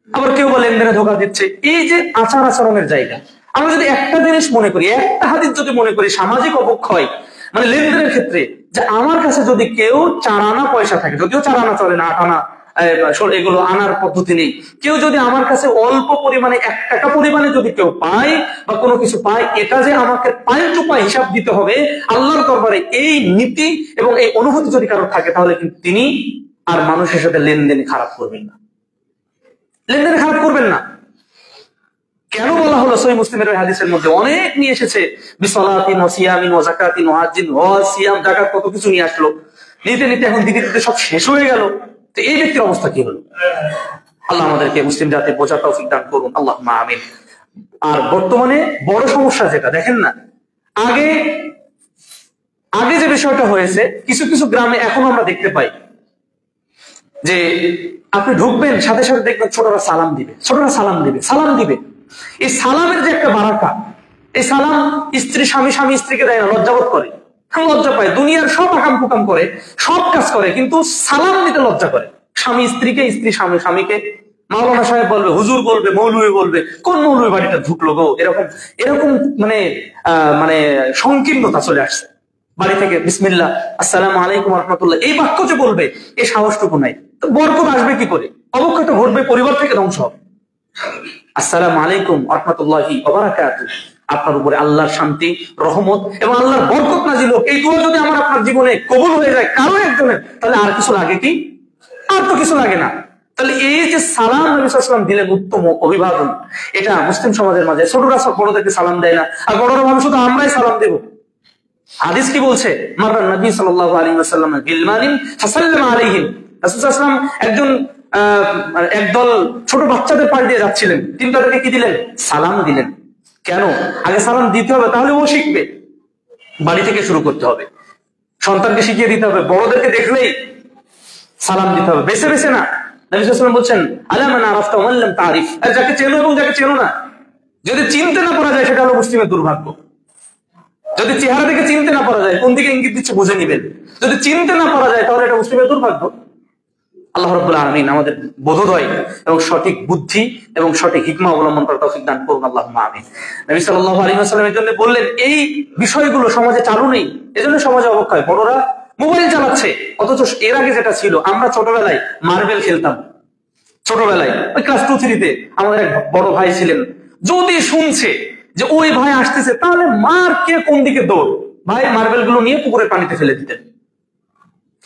Speaker 1: আবার কেউ বা লেনদেনে ধোকা দিচ্ছে। এই যে আচার আচরণের জায়গা, আমরা যদি একটা জিনিস মনে করি, একটা হাদিস যদি মনে করি সামাজিক অবক্ষয় মানে লেনদেনের ক্ষেত্রে, যে আমার কাছে যদি কেউ 4 আনা পয়সা থাকে, যদিও 4 আনা চলে না, 8 আনা এগুলো আনার পদ্ধতি নেই, কেউ যদি আমার কাছে অল্প পরিমাণে 1 টাকা পরিমাণে যদি কেউ পায় বা কোনো কিছু পায়, এটা যে আমাকে পায় টু পায় হিসাব দিতে হবে আল্লাহর দরবারে, এই নীতি এবং এই অনুভূতি যদি কারো থাকে, তাহলে কিন্তু তিনি আর মানুষের সাথে লেনদেন খারাপ করবেন না, লেনদেন খারাপ করবেন না। কেন বলা হলো? সহিহ মুসলিমের ওই হাদিসের মধ্যে অনেক নিয়ে এসেছে, বিসলাতিন ওয়া সিয়ামিন ওয়া যাকাতিন ওয়া হাজ্জিন ওয়া সিয়াম, যাকাত কত কিছু নিয়ে আসলো, নিতে নিতে এখন দিতে দিতে সব শেষ হয়ে গেল। তো এই ব্যক্তির অবস্থা কি হলো? আল্লাহ আমাদেরকে মুসলিম জাতি বোঝার তৌফিক দান করুন, আল্লাহুম্মা আমিন। আর বর্তমানে বড় সমস্যা যেটা দেখেন না, আগে যে বিষয়টা হয়েছে, কিছু কিছু গ্রামে এখনো আমরা দেখতে পাই যে আপনি ঢুকবেন সাথে সাথে দেখবেন ছোটরা সালাম দিবে। এই সালামের যে একটা বারাকা, এই সালাম স্ত্রী স্বামী স্ত্রীকে দেয় না, লজ্জাবোধ করে, লজ্জা পায়, দুনিয়ার সব আকাম কুকাম করে, সব কাজ করে, কিন্তু সালাম দিতে লজ্জা করে। স্বামী স্ত্রীকে, স্ত্রী স্বামীকে। মাওলানা সাহেব বলবে, হুজুর বলবে, মৌলভী বলবে, কোন মৌলভী বাড়িটা ঢুকলো গো, এরকম মানে সংকীর্ণতা চলে আসছে। বাড়ি থেকে বিসমিল্লাহ, আসসালামু আলাইকুম ওয়া রাহমাতুল্লাহ এই বাক্য যে বলবে, এই সাহসটুকু নাই। তো বরকত আসবে কি করে? অবক্ষয় তো ঘটবে, পরিবার থেকে ধ্বংস হবে। আসসালামু আলাইকুম ওয়া রাহমাতুল্লাহি ওয়া বারাকাতুহু, আপনার উপরে আল্লাহর শান্তি, রহমত এবং আল্লাহর বরকত নাজিল হোক। এই দোয়া যদি আমার আপনার জীবনে কবুল হয়ে যায় কারো একজনের, তাহলে আর কিছু লাগে কি? আর তো কিছু লাগে না। তাহলে এই যে সালাম নবী সাল্লাল্লাহু আলাইহি ওয়াসাল্লাম দিলেন উত্তম অভিবাদন, এটা মুসলিম সমাজের মাঝে ছোটরা সব বড়দেরকে সালাম দেয় না, আর বড়রা ভাবে শুধু আমরাই সালাম দেব। হাদিস কি বলছে? মাররান নবী সাল্লাল্লাহু আলাইহি ওয়াসাল্লাম বিলমানিন ফাসাল্লামা আলাইহিম, রাসূল সাল্লাল্লাহু আলাইহি ওয়াসাল্লাম একদল ছোট বাচ্চাদের পাশ দিয়ে যাচ্ছিলেন, তিনি তাদেরকে কি দিলেন? সালাম দিলেন। কেন? আগে সালাম দিতে হবে, তাহলে ও শিখবে। বাড়ি থেকে শুরু করতে হবে, সন্তানকে শিখিয়ে দিতে হবে, বড়দেরকে দেখলেই সালাম দিতে হবে, বেছে বেছে না। নবী সাল্লাল্লাহু আলাইহি ওয়াসাল্লাম বলছেন আলা মান আরাফতা ওয়া মান লাম তারিফ, আর যাকে চেনো এবং যাকে চেনো না। যদি চিনতে না পারা যায় সেটা হলো মুসলিমের দুর্ভাগ্য। যদি চেহারা থেকে চিনতে না পারা যায়, কোন দিকে ইঙ্গিত দিচ্ছে বুঝে নিবেন। যদি চিনতে না পারা যায় তাহলে এটা মুসলিমের দুর্ভাগ্য। আল্লাহ রাব্বুল আলামিন আমাদের বোধোদয় এবং সঠিক বুদ্ধি এবং সঠিক হিকমা অবলম্বন করার তৌফিক দান করুন, আল্লাহুম্মা আমিন। নবী সাল্লাল্লাহু আলাইহি ওয়াসাল্লাম এর জন্য বললেন এই বিষয়গুলো সমাজে চালু নেই, এজন্য সমাজে অবক্ষয়। বড়রা মোবাইল চালাচ্ছে, অথচ এর আগে যেটা ছিল, আমরা ছোটবেলায় মার্বেল খেলতাম। ছোটবেলায় ওই ক্লাস 2-3 আমাদের এক বড় ভাই ছিলেন, যদি শুনছে যে ওই ভাই আসতেছে তাহলে মার কে কোন দিকে দৌড়, ভাই মার্বেল গুলো নিয়ে পুকুরের পানিতে ফেলে দিতেন।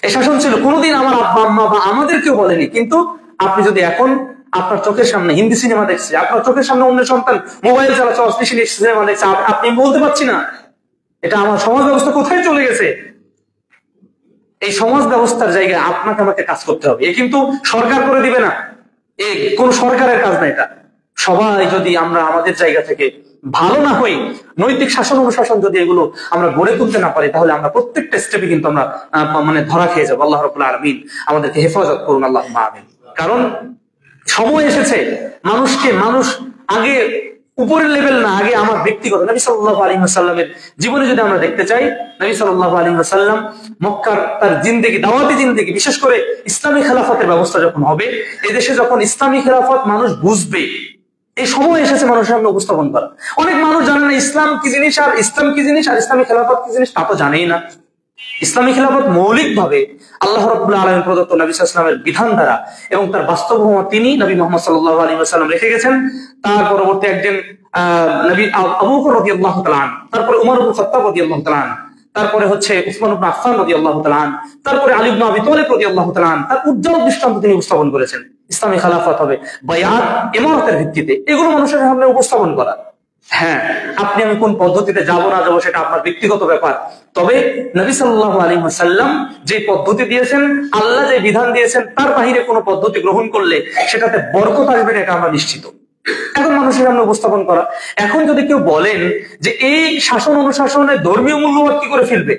Speaker 1: এই শাসন ছিল। কোনোদিন আমার আব্বা আম্মা বা আমাদের কেউ বলেনি। কিন্তু আপনি যদি এখন আপনার চোখের সামনে হিন্দি সিনেমা দেখছে, আপনার চোখের সামনে অন্য সন্তান মোবাইল চালাচ্ছে, অশ্লীল সিনেমা দেখছে, আপনি বলতে পারছি না এটা আমার সমাজ ব্যবস্থা কোথায় চলে গেছে। এই সমাজ ব্যবস্থার জায়গায় আপনাকে আমাকে কাজ করতে হবে। এ কিন্তু সরকার করে দিবে না, এ কোন সরকারের কাজ না। এটা সবাই যদি আমরা আমাদের জায়গা থেকে ভালো না হই, নৈতিক শাসন অনুশাসন যদি এগুলো আমরা গড়ে তুলতে না পারি, তাহলে আমরা প্রত্যেকটা স্টেপে কিন্তু আমরা মানে ধরা খেয়ে যাবো। আল্লাহ রাব্বুল আলামিন আমাদেরকে হেফাজত করুন, আল্লাহুম্মা আমিন। কারণ সময় এসেছে মানুষ আগে উপরের লেভেল না, আগে আমার ব্যক্তিগত। নবী সাল্লাল্লাহু আলাইহি ওয়াসাল্লামের জীবনে যদি আমরা দেখতে চাই, নবী সাল্লাল্লাহু আলাইহি ওয়াসাল্লাম মক্কার তার জিন্দেগি, দাওয়াতি জিন্দেগি, বিশেষ করে ইসলামী খেলাফতের ব্যবস্থা যখন হবে, এই দেশে যখন ইসলামী খেলাফত মানুষ বুঝবে, এই সময় এসেছে মানুষের সামনে উপস্থাপন করা। অনেক মানুষ জানে না ইসলাম কি জিনিস, আর ইসলাম কি জিনিস, আর ইসলামী খেলাফত কি জিনিস তা তো জানেই না। ইসলামী খেলাফত মৌলিক ভাবে আল্লাহ রাব্বুল আলামিন প্রদত্ত নবী সাল্লাল্লাহু আলাইহি ওয়াসাল্লামের বিধান দ্বারা এবং তার বাস্তবতা তিনি নবী মুহাম্মদ সাল্লাল্লাহু আলাইহি ওয়াসাল্লাম রেখে গেছেন। তার পরবর্তী একজন নবী আবু বকর রাদিয়াল্লাহু তাআলা আনহু, তারপরে উমর ইবনে খাত্তাব রাদিয়াল্লাহু তাআলা আনহু, তারপরে হচ্ছে উসমান ইবনে আফফান রাদিয়াল্লাহু তাআলা আনহু, তারপরে আলী ইবনে আবি তালিব রাদিয়াল্লাহু তাআলা আনহু। তার উজ্জ্বল দৃষ্টান্ত তিনি উপস্থাপন করেছেন। ইসলামী খেলাফত হবে বায়াত, ইমারতের ভিত্তিতে। এগুলো মানুষের সামনে উপস্থাপন করা। হ্যাঁ, আপনি আমি কোন পদ্ধতিতে যাব না যাব সেটা আপনার ব্যক্তিগত ব্যাপার। তবে নবী সাল্লাল্লাহু আলাইহি ওয়াসাল্লাম যে পদ্ধতি দিয়েছেন, আল্লাহ যে বিধান দিয়েছেন, তার বাহিরে কোনো পদ্ধতি গ্রহণ করলে সেটাতে বরকত আসবে না, এটা আমরা নিশ্চিত। এখন মানুষের সামনে উপস্থাপন করা। এখন যদি কেউ বলেন যে এই শাসন অনুশাসনের ধর্মীয় মূল্যবোধ কি করে ফেলবে,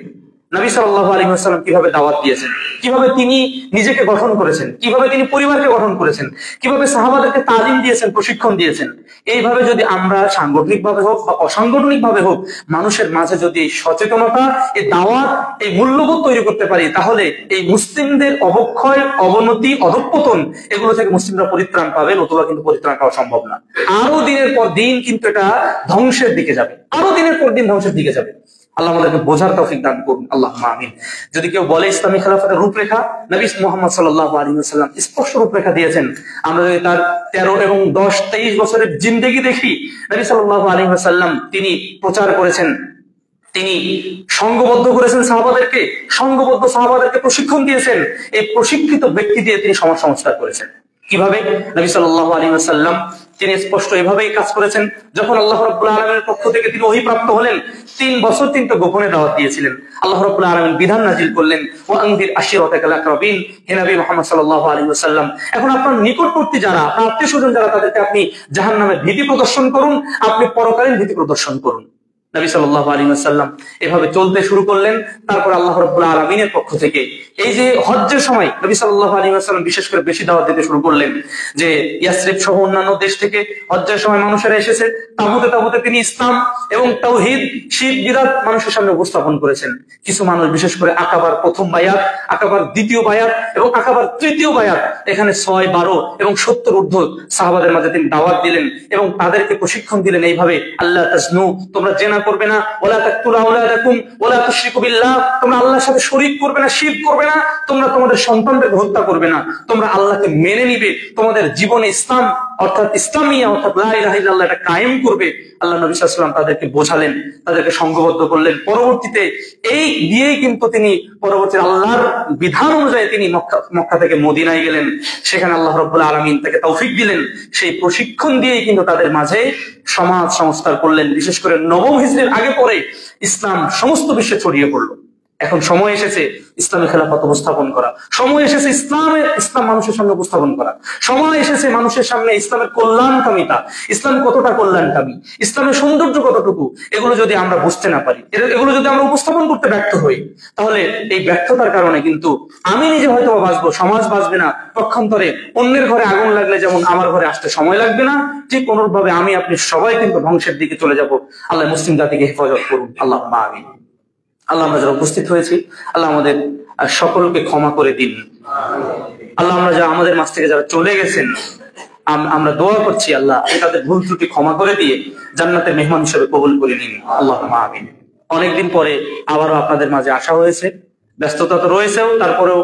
Speaker 1: নবী সাল্লাল্লাহু আলাইহি ওয়াসাল্লাম কিভাবে দাওয়াত দিয়েছেন, কিভাবে তিনি নিজেকে গঠন করেছেন, কিভাবে তিনি পরিবারকে গঠন করেছেন, কিভাবে সাহাবাদেরকে তালিম দিয়েছেন, প্রশিক্ষণ দিয়েছেন, এইভাবে যদি আমরা সাংগঠনিক ভাবে হোক বা অসাংগঠনিক ভাবে হোক মানুষের মাঝে যদি সচেতনতা, এই দাওয়াত, এই মূল্যবোধ তৈরি করতে পারি, তাহলে এই মুসলিমদের অবক্ষয়, অবনতি, অধঃপতন এগুলো থেকে মুসলিমরা পরিত্রাণ পাবে। নতুবা কিন্তু পরিত্রাণ পাওয়া সম্ভব না। আরো দিনের পর দিন কিন্তু এটা ধ্বংসের দিকে যাবে, আরো দিনের পর দিন ধ্বংসের দিকে যাবে। আল্লাহ আমাদেরকে বোঝার তৌফিক দান করুন, আল্লাহুম্মা আমিন। যদি কেউ বলে ইসলামী খেলাফতের রূপরেখা, নবী মুহাম্মদ সাল্লাল্লাহু আলাইহি ওয়াসাল্লাম স্পষ্ট রূপরেখা দিয়েছেন। আমরা যদি তার 13 এবং 10, 23 বছরের জিন্দেগি দেখি, নবী সাল্লাল্লাহু আলাইহি ওয়াসাল্লাম তিনি প্রচার করেছেন, তিনি সংঘবদ্ধ করেছেন সাহাবাদেরকে, সংঘবদ্ধ সাহাবাদেরকে প্রশিক্ষণ দিয়েছেন। এই প্রশিক্ষিত ব্যক্তি দিয়ে তিনি সমাজ সংস্কার করেছেন। কিভাবে? নবী সাল্লাল্লাহু আলাইহি ওয়াসাল্লাম তিনি স্পষ্ট এভাবেই কাজ করেছেন। যখন আল্লাহ রাব্বুল আলামিনের পক্ষ থেকে তিনি ওহী প্রাপ্ত হলেন, 3 বছর তিনি তো গোপনে দাওয়াত দিয়েছিলেন। আল্লাহ রাব্বুল আলামিন বিধান নাজিল করলেন, ওয়া আনদির আশিরাতাকাল আকরাবিন। হে নবী মুহাম্মদ সাল্লাল্লাহু আলাইহি ওয়াসাল্লাম, এখন আপনার নিকটবর্তী যারা, আপনার আত্মীয়স্বজন যারা, তাদেরকে আপনি জাহান্নামের ভীতি প্রদর্শন করুন, আপনি পরকালীন ভীতি প্রদর্শন করুন। নবী সাল্লাল্লাহু আলাইহি ওয়াসাল্লাম এভাবে চলতে শুরু করলেন। তারপর আল্লাহ রাব্বুল আলামিনের পক্ষ থেকে এই যে হজ্জের সময় নবী সাল্লাল্লাহু আলাইহি ওয়াসাল্লাম বিশেষ করে বেশি দাওয়াত দিতে শুরু করলেন, যে ইয়াসরিব সহ অন্যান্য দেশ থেকে হজ্জের সময় মানুষেরা এসেছে, তাবুতে তাবুতে তিনি ইসলাম এবং তাওহীদ, শিরক, বিদআত মানুষের সামনে উপস্থাপন করেছেন। কিছু মানুষ বিশেষ করে আকাবার প্রথম বায়াত, আকাবার দ্বিতীয় বায়াত এবং আকাবার তৃতীয় বায়াত, এখানে 6, 12 এবং 70 ঊর্ধ্ব সাহাবাদের মাঝে তিনি দাওয়াত দিলেন এবং তাদেরকে প্রশিক্ষণ দিলেন এইভাবে, আল্লাহ তাজনু, তোমরা জেনা করবে না, ওয়ালা তাকতুলু আওলাদাকুম ওয়ালা তুশরিকু বিল্লাহ, তোমরা আল্লাহর সাথে শরীক করবে না, শিরক করবে না, তোমরা তোমাদের সন্তানদের হত্যা করবে না, তোমরা আল্লাহকে মেনে নিবে, তোমাদের জীবনে ইসলাম অর্থাৎ ইসলামিয়া অর্থাৎ লা ইলাহা ইল্লাল্লাহ এটা কায়েম করবে। আল্লাহ নবী সাল্লাল্লাহু আলাইহি ওয়াসাল্লাম তাদেরকে বোঝালেন, তাদেরকে সংঘবদ্ধ করলেন। পরবর্তীতে এই দিয়েই কিন্তু তিনি পরবর্তী আল্লাহর বিধান অনুযায়ী তিনি মক্কা থেকে মদিনায় গেলেন। সেখানে আল্লাহ রাব্বুল আলামিন তাকে তৌফিক দিলেন। সেই প্রশিক্ষণ দিয়েই কিন্তু তাদের মাঝে সমাজ সংস্কার করলেন। বিশেষ করে 9ম হিজরির আগে পরে ইসলাম সমস্ত বিশ্বে ছড়িয়ে পড়লো। এখন সময় এসেছে ইসলামী খেলাফত উপস্থাপন করা, সময় এসেছে ইসলাম মানুষের সামনে উপস্থাপন করা, সময় এসেছে মানুষের সামনে ইসলামের কল্যাণকামিতা, ইসলাম কতটা কল্যাণকামী, ইসলামের সৌন্দর্য কতটুকু, এগুলো যদি আমরা বুঝতে না পারি, এগুলো যদি আমরা উপস্থাপন করতে ব্যর্থ হই, তাহলে এই ব্যর্থতার কারণে কিন্তু আমি নিজে হয়তো বাঁচবো, সমাজ বাঁচবে না। পক্ষান্তরে অন্যের ঘরে আগুন লাগলে যেমন আমার ঘরে আসতে সময় লাগবে না, ঠিক অনুরূপভাবে আমি আপনি সবাই কিন্তু ধ্বংসের দিকে চলে যাব। আল্লাহ মুসলিম জাতিকে হেফাজত করুন, আল্লাহ আমিন। আল্লাহ আমরা যারা উপস্থিত হয়েছি, আল্লাহ আমাদের সকলকে ক্ষমা করে দিন। আল্লাহ আমরা যারা আমাদের মাঝ থেকে যারা চলে গেছেন, আমরা দোয়া করছি আল্লাহ তাদের ভুল ত্রুটি ক্ষমা করে দিয়ে জান্নাতের মেহমান হিসেবে কবুল করে নিন, আল্লাহ আমিন। অনেকদিন পরে আবারও আপনাদের মাঝে আসা হয়েছে, ব্যস্ততা তো রয়েছেও, তারপরেও